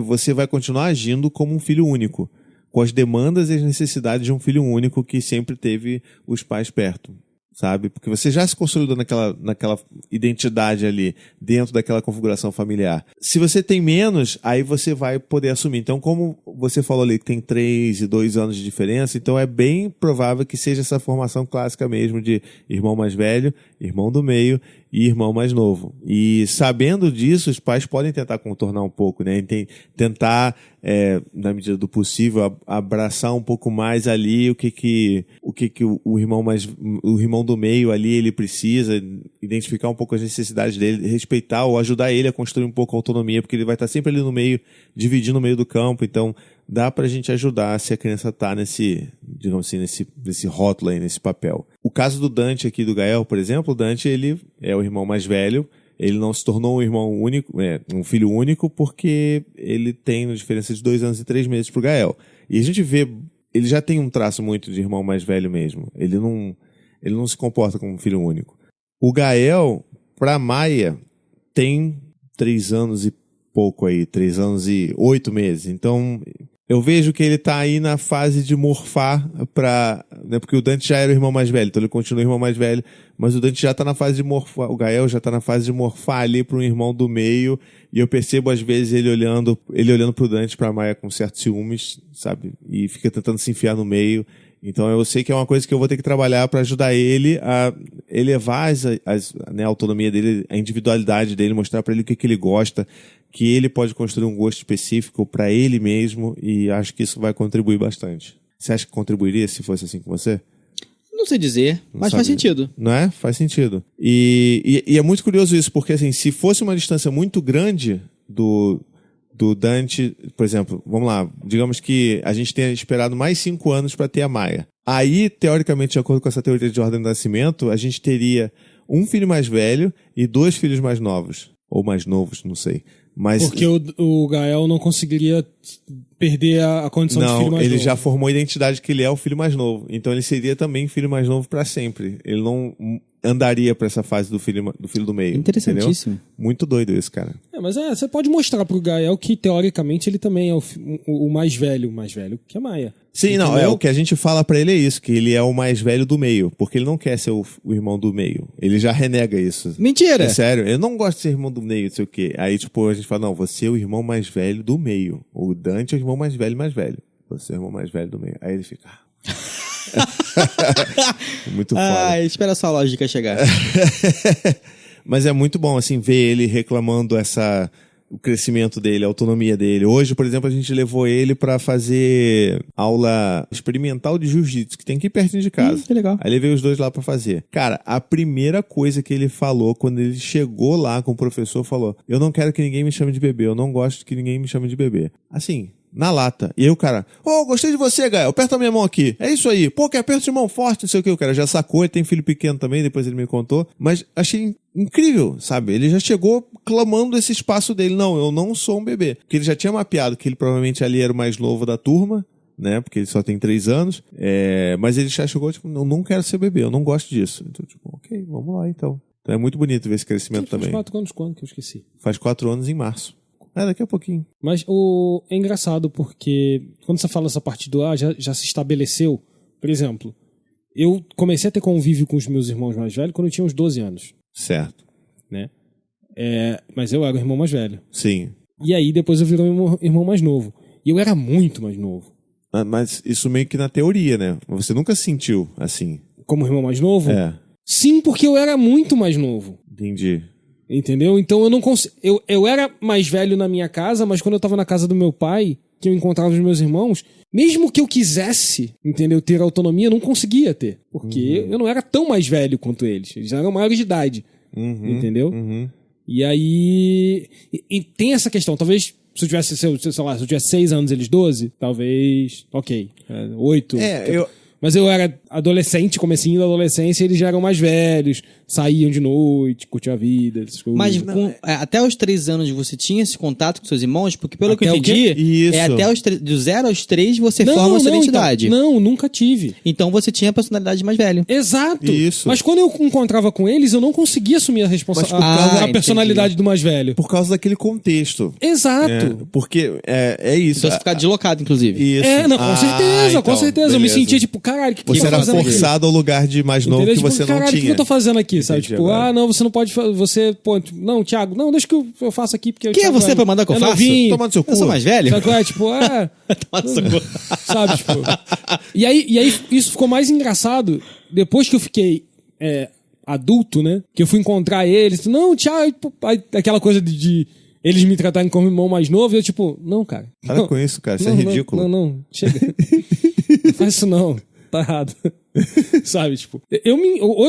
você vai continuar agindo como um filho único, com as demandas e as necessidades de um filho único que sempre teve os pais perto. Sabe? Porque você já se consolidou naquela identidade ali, dentro daquela configuração familiar. Se você tem menos, aí você vai poder assumir. Então, como você falou ali que tem 3 e 2 anos de diferença, então é bem provável que seja essa formação clássica mesmo de irmão mais velho, irmão do meio e irmão mais novo. E sabendo disso, os pais podem tentar contornar um pouco, né? Tentar, na medida do possível, abraçar um pouco mais ali o que o irmão do meio ali ele precisa, identificar um pouco as necessidades dele, respeitar ou ajudar ele a construir um pouco a autonomia, porque ele vai estar sempre ali no meio, dividindo no meio do campo. Então, dá pra gente ajudar se a criança tá nesse rótulo aí, nesse papel. O caso do Dante aqui, do Gael, por exemplo, o Dante, ele é o irmão mais velho, ele não se tornou um irmão único, um filho único, porque ele tem uma diferença de 2 anos e 3 meses pro Gael. E a gente vê ele já tem um traço muito de irmão mais velho mesmo. Ele não se comporta como um filho único. O Gael, pra Maia, tem 3 anos e pouco aí, 3 anos e 8 meses. Então, eu vejo que ele tá aí na fase de morfar né, porque o Dante já era o irmão mais velho, então ele continua o irmão mais velho, mas o Dante já tá na fase de morfar, o Gael já tá na fase de morfar ali para um irmão do meio, e eu percebo às vezes ele olhando pro Dante, pra Maia com certos ciúmes, sabe? E fica tentando se enfiar no meio. Então eu sei que é uma coisa que eu vou ter que trabalhar para ajudar ele a elevar né, a autonomia dele, a individualidade dele, mostrar para ele o que ele gosta, que ele pode construir um gosto específico para ele mesmo, e acho que isso vai contribuir bastante. Você acha que contribuiria se fosse assim com você? Não sei dizer, mas faz sentido. Não é? Faz sentido. E é muito curioso isso, porque assim, se fosse uma distância muito grande do Dante, por exemplo, vamos lá, digamos que a gente tenha esperado mais 5 anos para ter a Maia. Aí, teoricamente, de acordo com essa teoria de ordem do nascimento, a gente teria um filho mais velho e 2 filhos mais novos. Ou mais novos, não sei. Mas... Porque o Gael não conseguiria perder a condição de filho mais novo. Não, ele já formou a identidade que ele é o filho mais novo. Então ele seria também filho mais novo para sempre. Ele não andaria para essa fase do filho do meio. Interessantíssimo. Entendeu? Muito doido isso, cara. Mas você pode mostrar pro Gael que, teoricamente, ele também é o mais velho que a Maia. Sim, entendeu? não, o que a gente fala pra ele é isso, que ele é o mais velho do meio, porque ele não quer ser o irmão do meio. Ele já renega isso. Mentira! É sério, eu não gosto de ser irmão do meio, não sei o quê. Aí, tipo, a gente fala, não, você é o irmão mais velho do meio. O Dante é o irmão mais velho. Você é o irmão mais velho do meio. Aí ele fica... Muito foda. Espera só a lógica chegar. Mas é muito bom, assim, ver ele reclamando o crescimento dele, a autonomia dele. Hoje, por exemplo, a gente levou ele pra fazer aula experimental de jiu-jitsu, que tem aqui pertinho de casa. Que legal. Aí levei os dois lá pra fazer. Cara, a primeira coisa que ele falou quando ele chegou lá com o professor, falou: eu não quero que ninguém me chame de bebê, eu não gosto que ninguém me chame de bebê. Assim, na lata. E aí o cara, gostei de você, Gael, aperta a minha mão aqui. É isso aí. Que aperto de mão forte, não sei o que. O cara já sacou, ele tem filho pequeno também, depois ele me contou. Mas achei incrível, sabe? Ele já chegou clamando esse espaço dele. Não, eu não sou um bebê. Porque ele já tinha mapeado que ele provavelmente ali era o mais novo da turma, né? Porque ele só tem 3 anos. Mas ele já chegou, tipo, eu não quero ser bebê, eu não gosto disso. Então, tipo, ok, vamos lá então. Então é muito bonito ver esse crescimento também. Faz 4 anos quando que eu esqueci? Faz 4 anos em março. Daqui a pouquinho. Mas é engraçado porque quando você fala essa parte do já se estabeleceu, por exemplo, eu comecei a ter convívio com os meus irmãos mais velhos quando eu tinha uns 12 anos. Certo. Né? Mas eu era o irmão mais velho. Sim. E aí depois eu virei o irmão mais novo. E eu era muito mais novo. Mas isso meio que na teoria, né? Você nunca sentiu assim. Como irmão mais novo? É. Sim, porque eu era muito mais novo. Entendi. Entendeu? Então eu não consigo. Eu era mais velho na minha casa, mas quando eu tava na casa do meu pai, que eu encontrava os meus irmãos, mesmo que eu quisesse, entendeu, ter autonomia, eu não conseguia ter. Porque eu não era tão mais velho quanto eles. Eles eram maiores de idade. Entendeu? E aí. E tem essa questão. Talvez se eu tivesse, sei lá, se eu tivesse 6 anos, eles 12, talvez. Ok. 8. Mas eu era adolescente, comecinho da adolescência, e eles já eram mais velhos, saíam de noite, curtiam a vida, essas coisas. Mas até os 3 anos você tinha esse contato com seus irmãos? Porque pelo até que eu entendi, Isso. até do 0 aos 3 você forma a sua identidade. Então, não, nunca tive. Então você tinha a personalidade mais velho. Exato. Isso. Mas quando eu encontrava com eles, eu não conseguia assumir a responsabilidade, a personalidade do mais velho. Por causa daquele contexto. Exato. Porque é isso. Então você ficar deslocado, inclusive. Isso. Com certeza, então, com certeza. beleza. Eu me sentia tipo, caralho, que você eu tô era fazendo aqui? forçado ao lugar de mais novo. Entendeu? Que Tipo, você caralho, não tinha. o que eu tô fazendo aqui, sabe? Entendi Tipo, agora. não, você não pode você, não, Thiago, não, deixa que eu faço aqui, porque... Quem é você pra mandar que eu faço? Toma no seu cu. Eu sou mais velho? Sabe qual é? Tipo, Toma no seu cu. sabe, tipo... E aí isso ficou mais engraçado depois que eu fiquei adulto, né? Que eu fui encontrar eles, não, Thiago, aquela coisa de eles me tratarem como irmão mais novo, e eu tipo, não, cara. Para com isso, cara, isso é ridículo. Não, chega. Não faz isso não, tá errado. Sabe, tipo,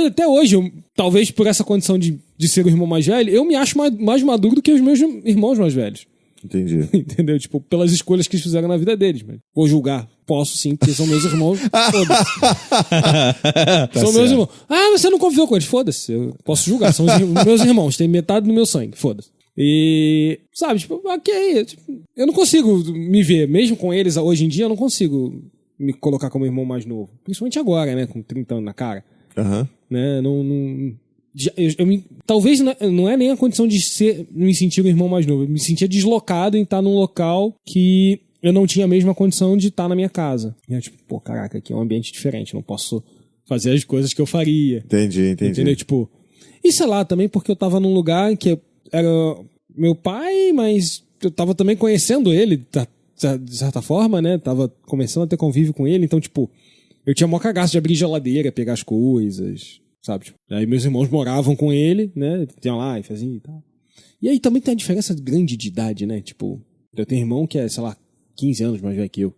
até hoje, talvez por essa condição de ser o irmão mais velho, eu me acho mais maduro do que os meus irmãos mais velhos. Entendi. Entendeu? Tipo, pelas escolhas que eles fizeram na vida deles. Mas vou julgar. Posso sim, porque são meus irmãos. Foda-se. São meus irmãos. Você não conviveu com eles? Foda-se. Eu posso julgar. São os meus irmãos. Tem metade do meu sangue. Foda-se. E, sabe, tipo, ok. Tipo, eu não consigo me ver. Mesmo com eles hoje em dia, eu não consigo me colocar como irmão mais novo. Principalmente agora, né? Com 30 anos na cara. Aham. Né? Talvez não é nem a condição de me sentir o irmão mais novo. Eu me sentia deslocado em estar num local que eu não tinha a mesma condição de estar na minha casa. E eu, tipo, pô, caraca, aqui é um ambiente diferente. Eu não posso fazer as coisas que eu faria. Entendi. Entendeu? Tipo... E sei lá, também porque eu tava num lugar que era meu pai, mas eu tava também conhecendo ele, de certa forma, né? Tava começando a ter convívio com ele. Então, tipo, eu tinha mó cagaço de abrir geladeira, pegar as coisas, sabe? Tipo, aí meus irmãos moravam com ele, né? Tinha lá e fazia e tal. E aí também tem a diferença grande de idade, né? Tipo, eu tenho irmão que é, sei lá, 15 anos mais velho que eu.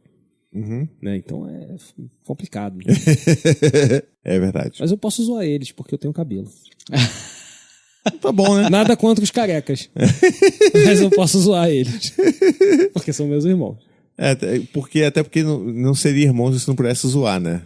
Uhum. Né? Então é complicado. É verdade. Mas eu posso zoar eles, porque eu tenho cabelo. Tá bom, né? Nada contra os carecas. Mas eu posso zoar eles. Porque são meus irmãos. Até porque não seria irmão se não pudesse zoar, né?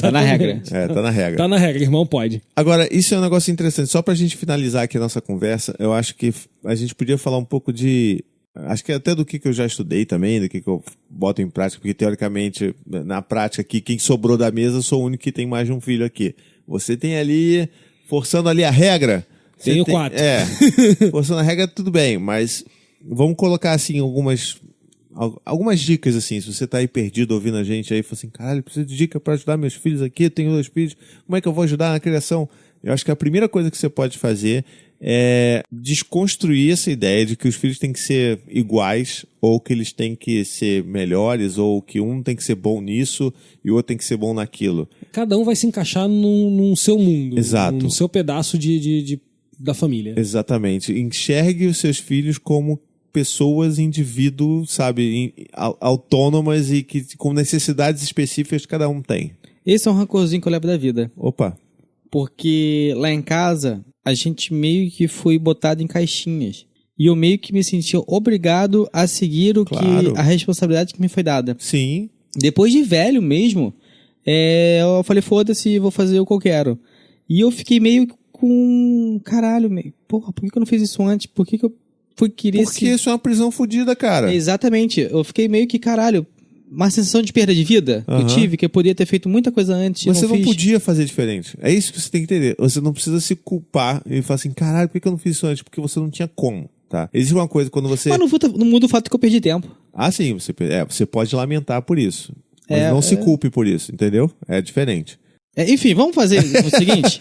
Tá na regra. Tá na regra. Tá na regra, irmão pode. Agora, isso é um negócio interessante. Só pra gente finalizar aqui a nossa conversa, eu acho que a gente podia falar um pouco de... Acho que até do que eu já estudei também, do que eu boto em prática, porque teoricamente, na prática aqui, quem sobrou da mesa, eu sou o único que tem mais de um filho aqui. Você tem ali, forçando ali a regra... Tenho 4. Forçando a regra, tudo bem, mas vamos colocar assim algumas dicas assim, se você tá aí perdido ouvindo a gente aí, fala assim, caralho, preciso de dica para ajudar meus filhos aqui, eu tenho 2 filhos, como é que eu vou ajudar na criação? Eu acho que a primeira coisa que você pode fazer é desconstruir essa ideia de que os filhos têm que ser iguais, ou que eles têm que ser melhores, ou que um tem que ser bom nisso e o outro tem que ser bom naquilo. Cada um vai se encaixar num seu mundo. Exato. No seu pedaço da família. Exatamente. Enxergue os seus filhos como pessoas, indivíduos, sabe, autônomas e que com necessidades específicas que cada um tem. Esse é um rancorzinho que eu levo da vida. Opa. Porque lá em casa, a gente meio que foi botado em caixinhas. E eu meio que me sentia obrigado a seguir a responsabilidade que me foi dada. Sim. Depois de velho mesmo, eu falei, foda-se, vou fazer o que eu quero. E eu fiquei meio com... Caralho, porra, por que eu não fiz isso antes? Por que eu fui querer... Porque isso é uma prisão fodida, cara. Exatamente. Eu fiquei meio que, caralho, uma sensação de perda de vida que eu tive, que eu poderia ter feito muita coisa antes. Você não podia fazer diferente. É isso que você tem que entender. Você não precisa se culpar e falar assim, caralho, por que eu não fiz isso antes? Porque você não tinha como, tá? Existe uma coisa quando você... Mas não muda o fato que eu perdi tempo. Ah, sim. Você pode lamentar por isso. Mas não se culpe por isso, entendeu? É diferente. Enfim, vamos fazer o seguinte.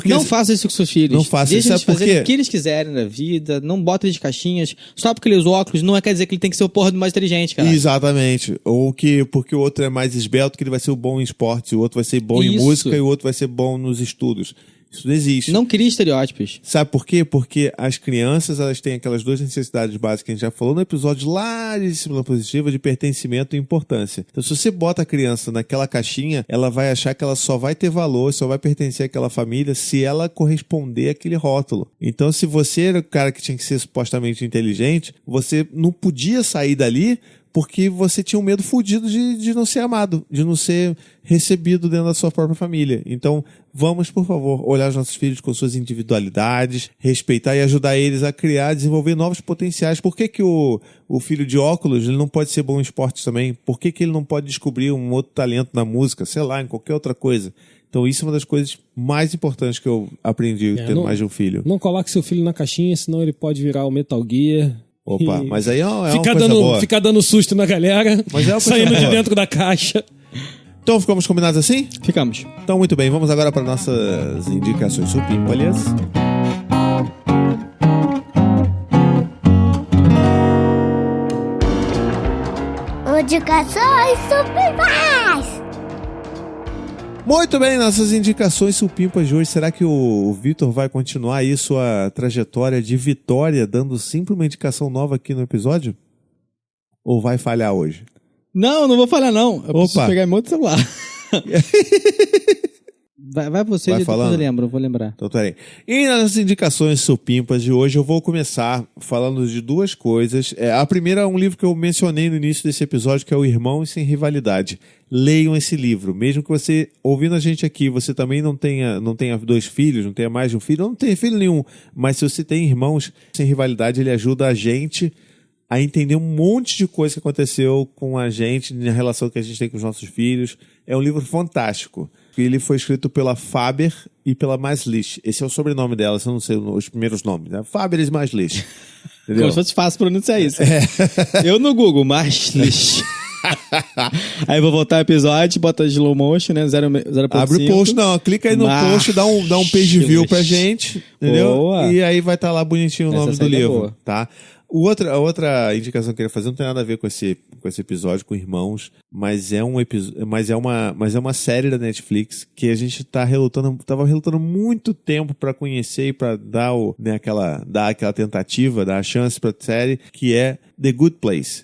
Não faça isso com seus filhos. Não faça isso. Deixa eles fazerem o que eles quiserem na vida. Não bota eles de caixinhas. Só porque ele usa óculos não quer dizer que ele tem que ser o porra do mais inteligente, cara. Exatamente. Ou que porque o outro é mais esbelto, que ele vai ser bom em esporte, o outro vai ser bom em música e o outro vai ser bom nos estudos. Isso não existe. Não cria estereótipos. Sabe por quê? Porque as crianças, elas têm aquelas 2 necessidades básicas que a gente já falou no episódio lá de disciplina positiva, de pertencimento e importância. Então, se você bota a criança naquela caixinha, ela vai achar que ela só vai ter valor, só vai pertencer àquela família se ela corresponder àquele rótulo. Então, se você era o cara que tinha que ser supostamente inteligente, você não podia sair dali porque você tinha um medo fudido de não ser amado, de não ser recebido dentro da sua própria família. Então, vamos, por favor, olhar os nossos filhos com suas individualidades, respeitar e ajudar eles a criar, desenvolver novos potenciais. Por que o filho de óculos ele não pode ser bom em esportes também? Por que ele não pode descobrir um outro talento na música, sei lá, em qualquer outra coisa? Então, isso é uma das coisas mais importantes que eu aprendi tendo mais de um filho. Não coloque seu filho na caixinha, senão ele pode virar o Metal Gear... Opa, mas aí é uma coisa boa. Ficar dando susto na galera, mas é saindo de dentro da caixa. Então ficamos combinados assim? Ficamos. Então muito bem, vamos agora para nossas indicações supimpas. Indicações supimpas! Muito bem, nossas indicações supimpas de hoje. Será que o Vitor vai continuar aí sua trajetória de vitória, dando sempre uma indicação nova aqui no episódio? Ou vai falhar hoje? Não vou falhar não. Eu preciso pegar meu outro celular. Vai você e depois eu vou lembrar. Então, peraí. E nas indicações supimpas de hoje, eu vou começar falando de 2 coisas. A primeira é um livro que eu mencionei no início desse episódio, que é O Irmão Sem Rivalidade. Leiam esse livro. Mesmo que você, ouvindo a gente aqui, você também não tenha 2 filhos, não tenha mais de um filho, não tenha filho nenhum, mas se você tem irmãos sem rivalidade, ele ajuda a gente a entender um monte de coisa que aconteceu com a gente, na relação que a gente tem com os nossos filhos. É um livro fantástico. Ele foi escrito pela Faber e pela Maslich. Esse é o sobrenome dela, eu não sei os primeiros nomes. Né? Faber e Maslich. Entendeu? Como se fosse fácil pronunciar isso. Eu no Google, Maslich. Aí vou voltar ao episódio, bota slow motion, né? 0.5. Abre o post, não. Clica aí no post, dá um page view pra gente. Entendeu? Boa. E aí vai estar lá bonitinho o nome do série é livro. boa. Tá? A outra indicação que eu queria fazer não tem nada a ver com esse episódio, com irmãos, mas é uma série da Netflix que a gente tava relutando muito tempo pra conhecer e pra dar aquela tentativa, dar a chance pra série, que é The Good Place.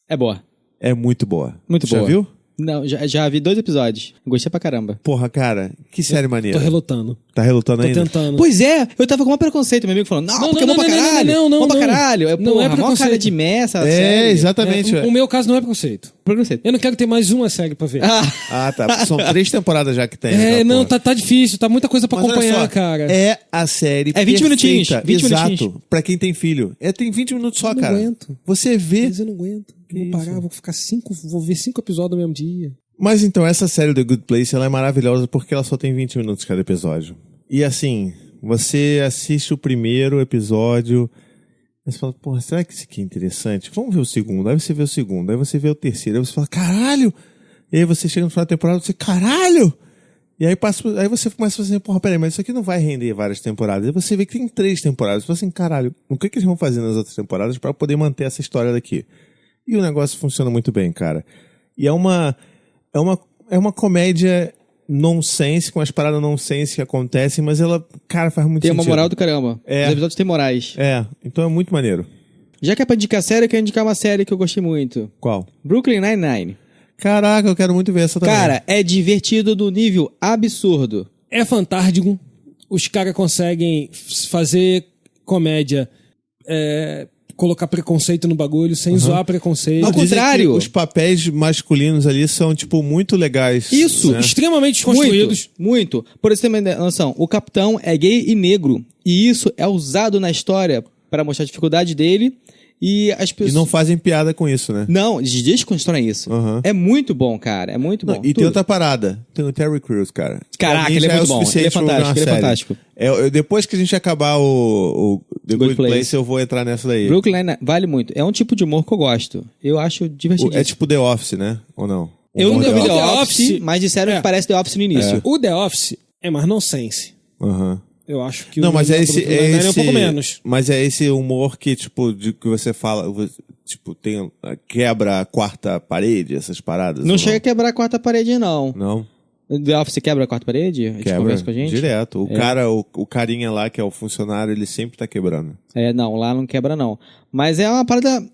É boa. É muito boa. Muito boa. Já viu? Não, já vi 2 episódios. Gostei pra caramba. Porra, cara, que série maneira. Tô relutando. Tá relutando Tô ainda? tentando. Pois é, eu tava com um preconceito. Meu amigo falou, porque é bom pra caralho. Bom pra caralho. Não é mó preconceito. cara de messa. É, exatamente. O meu caso não é preconceito. Preconceito. Eu não quero ter mais uma série pra ver. Ah, tá. São 3 temporadas já que tem. Não, tá difícil. Tá muita coisa pra Mas olha acompanhar, só, cara. É a série É 20 minutinhos, perfeita. 20 Exato. minutinhos. Pra quem tem filho. Tem 20 minutos só, Eu não cara. aguento. Você vê... Mas eu não aguento. Vou parar, vou ver 5 episódios no mesmo dia. Mas então, essa série The Good Place, ela é maravilhosa porque ela só tem 20 minutos cada episódio. E assim, você assiste o primeiro episódio, aí você fala, porra, será que isso aqui é interessante? Vamos ver o segundo. Aí você vê o segundo, aí você vê o terceiro, aí você fala, caralho! E aí você chega no final da temporada e você, caralho! E aí você começa a fazer, porra, peraí, mas isso aqui não vai render várias temporadas. Aí você vê que tem 3 temporadas. Você fala assim, caralho, o que eles vão fazer nas outras temporadas pra poder manter essa história daqui? E o negócio funciona muito bem, cara. E é uma comédia nonsense, com as paradas nonsense que acontecem, mas ela, cara, faz muito Tem sentido. uma moral do caramba. É. Os episódios têm morais. Então é muito maneiro. Já que é pra indicar série, eu quero indicar uma série que eu gostei muito. Qual? Brooklyn Nine-Nine. Caraca, eu quero muito ver essa também. Cara, é divertido do nível absurdo. É fantástico. Os caras conseguem fazer comédia, colocar preconceito no bagulho, sem zoar preconceito. Ao Dizem contrário. que os papéis masculinos ali são, tipo, muito legais. Isso. né? Extremamente construídos. Muito. Por isso, tem uma noção. O capitão é gay e negro. E isso é usado na história para mostrar a dificuldade dele. E as pessoas... E não fazem piada com isso, né? Não, eles desconstroem isso. Uhum. É muito bom, cara. É muito bom. Não, e tem Tudo. outra parada. Tem o Terry Crews, cara. Caraca, Pra mim ele é já muito o bom. suficiente Ele é pra ver uma fantástico, ele é série. fantástico. Depois que a gente acabar o The Good Place. Place, eu vou entrar nessa daí. Brooklyn Nine-Nine vale muito. É um tipo de humor que eu gosto. Eu acho divertido. É tipo The Office, né? Ou não? Eu Humor nunca vi The The Office. Office, mas disseram que parece The Office no início. O The Office é mais nonsense. Aham. Eu acho que Não, mas é esse, Brooklyn Nine-Nine é um pouco menos. Mas é esse humor que, tipo, que você fala, tipo, quebra a quarta parede, essas paradas. Não ou chega a quebrar a quarta parede, não. Não? The Office quebra a quarta parede? A gente Quebra conversa com a gente? direto. O carinha lá, que é o funcionário, ele sempre tá quebrando. Não, lá não quebra, não. Mas é uma parada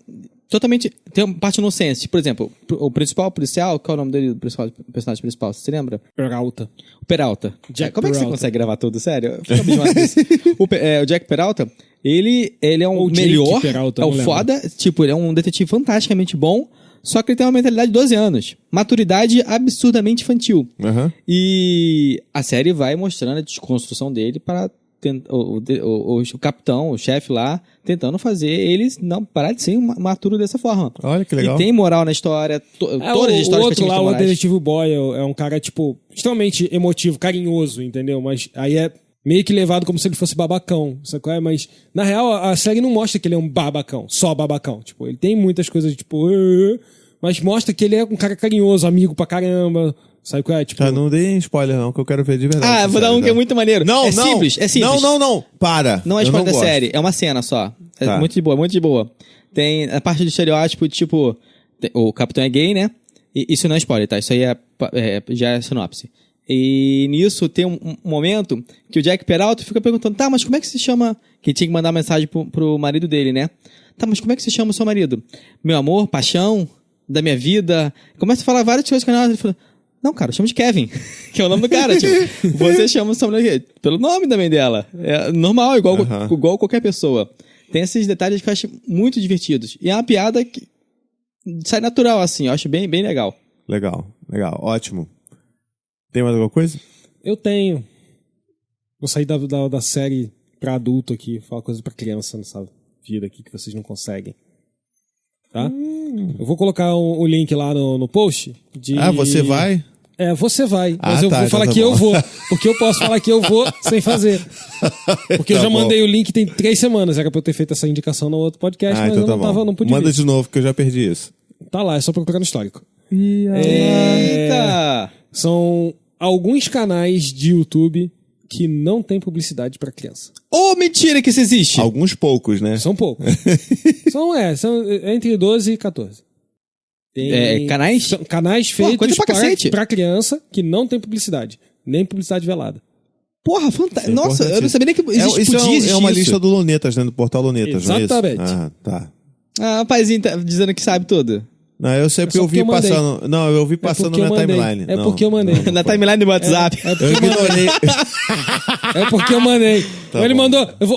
totalmente... Tem uma parte inocente. Por exemplo, o principal policial, qual é o nome dele, do personagem principal? Você se lembra? Peralta. O Peralta. Jack Como é que você Peralta. consegue gravar tudo? Sério? Fica abismado disso. O Jack Peralta, ele é um Ou Jake melhor, Peralta, é não o lembro. foda, tipo, ele é um detetive fantasticamente bom, só que ele tem uma mentalidade de 12 anos. Maturidade absurdamente infantil. Aham. E a série vai mostrando a desconstrução dele para o capitão, o chefe lá, tentando fazer eles não parar de ser maturo dessa forma. Olha que legal. E tem moral na história. Todas as o histórias outro lá, o morais. Detetive Boyle, é um cara, tipo, extremamente emotivo, carinhoso, entendeu? Mas aí é meio que levado como se ele fosse babacão, sabe? Mas, na real, a série não mostra que ele é um babacão, só babacão. Tipo, ele tem muitas coisas, tipo... Mas mostra que ele é um cara carinhoso, amigo pra caramba, sabe qual é? Tipo... Tá, não dê spoiler não, que eu quero ver de verdade. Ah, vou dar um que é muito maneiro. Não, é não. simples, é simples. Não. Para. Não é Eu spoiler da gosto. série, é uma cena só. É Tá. muito de boa, muito de boa. Tem a parte do estereótipo, tipo, o capitão é gay, né? E isso não é spoiler, tá? Isso aí já é sinopse. E nisso tem um momento que o Jack Peralta fica perguntando, tá, mas como é que se chama... Que tinha que mandar mensagem pro marido dele, né? Tá, mas como é que se chama o seu marido? Meu amor, paixão, da minha vida... Começa a falar várias coisas que ele fala... Não, cara, eu chamo de Kevin, que é o nome do cara, tipo, você chama sua mulher pelo nome também dela. É normal, igual qualquer pessoa. Tem esses detalhes que eu acho muito divertidos. E é uma piada que sai natural, assim, eu acho bem, bem legal. Legal, ótimo. Tem mais alguma coisa? Eu tenho. Vou sair da série pra adulto aqui, falar coisa pra criança, não sabe? vida aqui que vocês não conseguem. Tá? Eu vou colocar o link lá no post. Você vai? Você vai. Mas Ah, eu tá, vou então falar tá que bom. eu vou. Porque eu posso falar que eu vou sem fazer. Porque eu Tá já bom. mandei o link tem 3 semanas. Era pra eu ter feito essa indicação no outro podcast, mas então eu tá bom. não pude Manda ver. de novo, que eu já perdi isso. Tá lá, é só procurar no histórico. Eita! São alguns canais de YouTube que não tem publicidade pra criança. Ô, mentira que isso existe! Alguns poucos, né? São poucos. são entre 12 e 14. Canais? São canais Pô, coisa feitos pra cacete. pra criança que não tem publicidade. Nem publicidade velada. Porra, fantástico. Isso é Nossa, eu não importantíssimo. sabia nem que Isso podia existir é uma isso. lista do Lunetas, né? Do portal Lunetas, não é isso? Exatamente. Ah, tá. Ah, o paizinho tá dizendo que sabe tudo. Não, eu sei porque só eu vi porque eu mandei. passando. Não, eu vi passando porque na eu mandei. timeline. É Não, porque eu mandei. não, Na foi. timeline do WhatsApp. Eu ignorei. É porque eu mandei. Tá Ele bom. mandou. Eu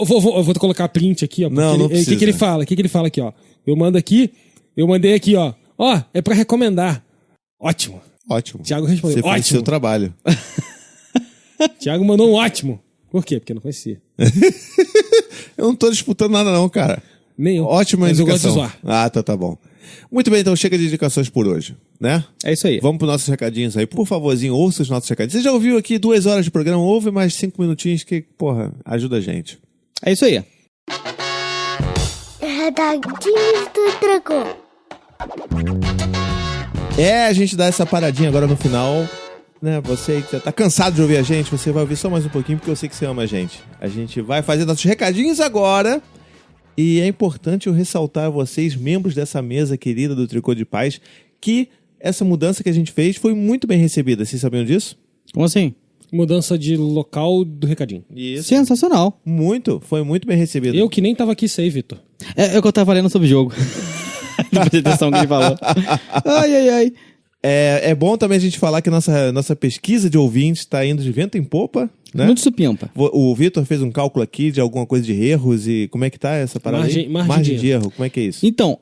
vou colocar print aqui, ó. Não, não O que precisa. ele fala? O que ele fala aqui, ó? Eu mando aqui. Eu mandei aqui, ó. Ó, é pra recomendar. Ótimo. Ótimo. Thiago respondeu. Você fez Ótimo. seu trabalho. Thiago mandou um ótimo. Por quê? Porque eu não conhecia. Eu não tô disputando nada não, cara. Nem eu. Ótima Mas indicação. eu gosto de zoar. Ah, tá bom. Muito bem, então chega de indicações por hoje, né? É isso aí. Vamos para nossos recadinhos aí. Por favorzinho, ouça os nossos recadinhos. Você já ouviu aqui 2 horas de programa? Ouve mais 5 minutinhos que, porra, ajuda a gente. É isso aí. Recadinhos do Tricô. A gente dá essa paradinha agora no final, né? Você aí que já tá cansado de ouvir a gente, você vai ouvir só mais um pouquinho, porque eu sei que você ama a gente. A gente vai fazer nossos recadinhos agora. E é importante eu ressaltar a vocês, membros dessa mesa querida do Tricô de Paz, que essa mudança que a gente fez foi muito bem recebida. Vocês sabiam disso? Como assim? Mudança de local do recadinho. Isso. Sensacional. Foi muito bem recebido. Eu que nem tava aqui, sei, Vitor. É o que eu tava lendo sobre o jogo. Não prestei atenção no que ele falou. Ai. É bom também a gente falar que nossa pesquisa de ouvintes está indo de vento em popa, né? Muito supimpa. O Vitor fez um cálculo aqui de alguma coisa de erros e como é que tá essa parada aí? Margem de de erro, como é que é isso? Então,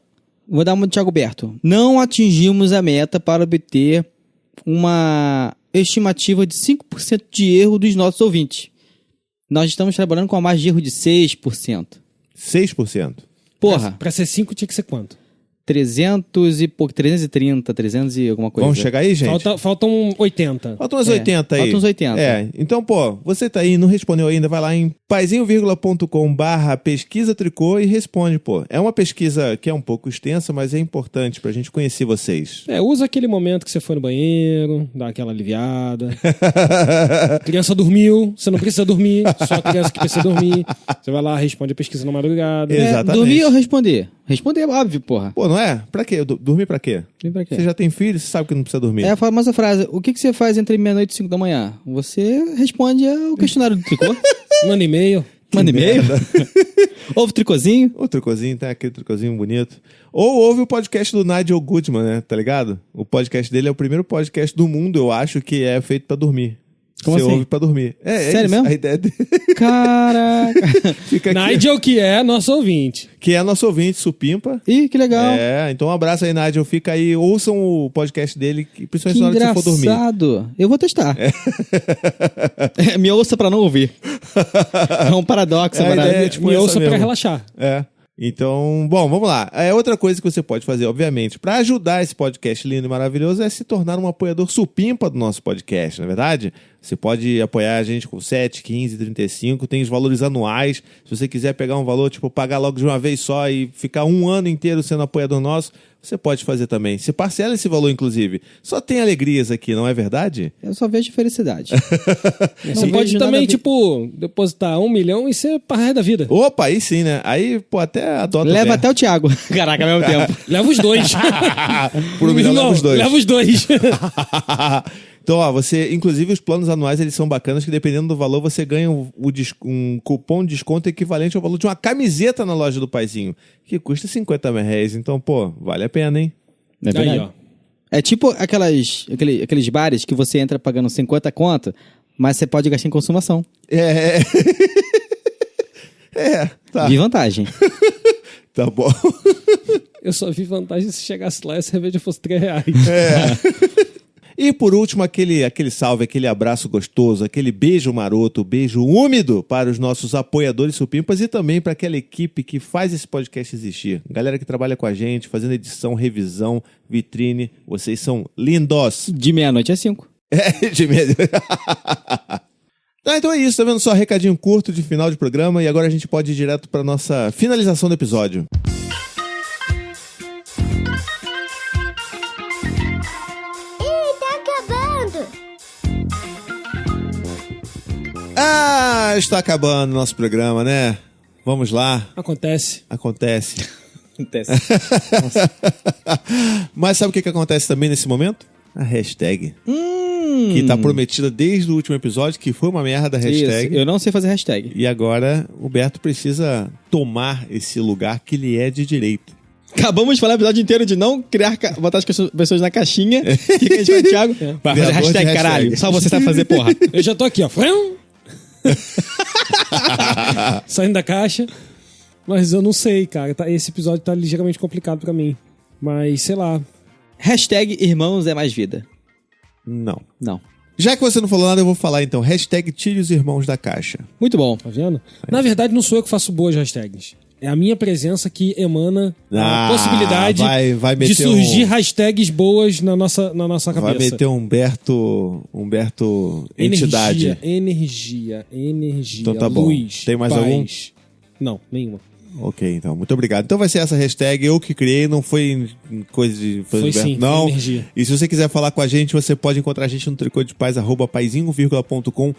vou dar uma de Thiago Berto. Não atingimos a meta para obter uma estimativa de 5% de erro dos nossos ouvintes. Nós estamos trabalhando com a margem de erro de 6%. 6%. Porra, Pra ser 5 tinha que ser quanto? 300 e pouco, 330, 300 e alguma coisa. Vamos chegar aí, gente? Faltam 80. Faltam uns É, 80 aí. faltam uns 80. Então, pô, você tá aí, não respondeu ainda, vai lá em paizinho.com/pesquisa tricô e responde, pô. É uma pesquisa que é um pouco extensa, mas é importante pra gente conhecer vocês. Usa aquele momento que você foi no banheiro, dá aquela aliviada. Criança dormiu, você não precisa dormir, só a criança que precisa dormir. Você vai lá, responde a pesquisa na madrugada. Exatamente. Dormir ou responder? Responder é óbvio, porra. Pô, não é? Pra quê? Dormir pra quê? Dormir pra quê? Você já tem filho, você sabe que não precisa dormir. É a famosa frase, o que você faz entre meia-noite e 5 da manhã? Você responde ao questionário do tricô. Manda e-mail. Manda e-mail. Ouve o tricôzinho. O tricôzinho, tem aquele tricôzinho bonito. Ou ouve o podcast do Nigel Goodman, né? Tá ligado? O podcast dele é o primeiro podcast do mundo, eu acho, que é feito pra dormir. Como Você assim? ouve pra dormir. Sério isso. mesmo? A ideia dele Caraca. fica aqui. Nigel, que é nosso ouvinte. Que é nosso ouvinte, Supimpa. Ih, que legal. Então um abraço aí, Nigel. Fica aí, ouçam o podcast dele, principalmente Que na hora que você for dormir. engraçado. Eu vou testar. Me ouça pra não ouvir. É um paradoxo, É, a maravilha. ideia é, tipo, Me essa ouça pra mesmo. relaxar. Então, bom, vamos lá. Outra coisa que você pode fazer, obviamente, para ajudar esse podcast lindo e maravilhoso é se tornar um apoiador supimpa do nosso podcast, não é verdade? Você pode apoiar a gente com 7, 15, 35, tem os valores anuais. Se você quiser pegar um valor, tipo, pagar logo de uma vez só e ficar um ano inteiro sendo apoiador nosso, você pode fazer também. Você parcela esse valor, inclusive. Só tem alegrias aqui, não é verdade? Eu só vejo felicidade. Você pode também, tipo, depositar 1 milhão e ser para resto da vida. Opa, aí sim, né? Aí, pô, até adota Leva o até o Thiago. Caraca, ao mesmo tempo. Leva os dois. Por 1 milhão, leva os dois. Leva os dois. Então, ó, você, inclusive os planos anuais, eles são bacanas, que dependendo do valor, você ganha um cupom de desconto equivalente ao valor de uma camiseta na loja do Paizinho, que custa R$50. Então, pô, vale a pena, hein? É verdade. Aí, ó. É tipo aqueles bares que você entra pagando 50 conto, mas você pode gastar em consumação. Tá. De vantagem. Tá bom. Eu só vi vantagem se chegasse lá e a cerveja fosse R$3. E por último, aquele salve, aquele abraço gostoso, aquele beijo maroto, beijo úmido para os nossos apoiadores supimpas e também para aquela equipe que faz esse podcast existir. Galera que trabalha com a gente, fazendo edição, revisão, vitrine, vocês são lindos. De meia-noite às 5. De medo. Então é isso, tá vendo só? Recadinho curto de final de programa e agora a gente pode ir direto para nossa finalização do episódio. Está acabando o nosso programa, né? Vamos lá. Acontece. Mas sabe o que acontece também nesse momento? A hashtag. Que tá prometida desde o último episódio, que foi uma merda a hashtag. Isso, eu não sei fazer hashtag. E agora o Berto precisa tomar esse lugar que lhe é de direito. Acabamos de falar o episódio inteiro de não botar as pessoas na caixinha. O que a gente faz, Thiago? Vai fazer hashtag, caralho. Só você sabe fazer, porra. Eu já tô aqui, ó. Saindo da caixa. Mas eu não sei, cara. Esse episódio tá ligeiramente complicado pra mim. Mas, sei lá. Hashtag irmãos é mais vida. Não. Já que você não falou nada, eu vou falar então. Hashtag tire os irmãos da caixa. Muito bom. Tá vendo? Na verdade, não sou eu que faço boas hashtags. É a minha presença que emana a possibilidade de surgir hashtags boas na nossa cabeça. Vai meter Humberto entidade. Energia. Então tá bom. Luz, tem mais paz. algum? Não, nenhuma. Ok, então. Muito obrigado. Então vai ser essa hashtag. Eu que criei, não foi coisa de... Foi sim, não. foi energia. E se você quiser falar com a gente, você pode encontrar a gente no tricôdepaz, @paizinho.com.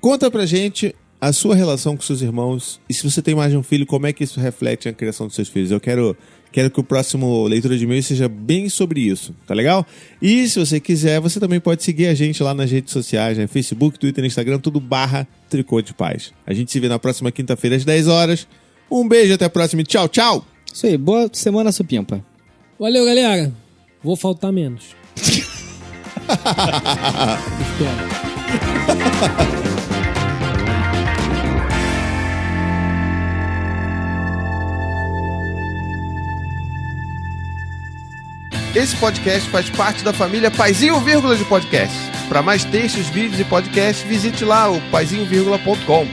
Conta pra gente a sua relação com seus irmãos. E se você tem mais de um filho, como é que isso reflete na criação dos seus filhos? Eu quero que o próximo leitura de e-mail seja bem sobre isso, tá legal? E se você quiser, você também pode seguir a gente lá nas redes sociais, né? Facebook, Twitter, Instagram, tudo /Tricô de Paz. A gente se vê na próxima quinta-feira às 10 horas. Um beijo, até a próxima e tchau, tchau! Isso aí, boa semana, supimpa. Valeu, galera. Vou faltar menos. Espero. Esse podcast faz parte da família Paizinho de Podcast. Para mais textos, vídeos e podcasts, visite lá o paizinho.com.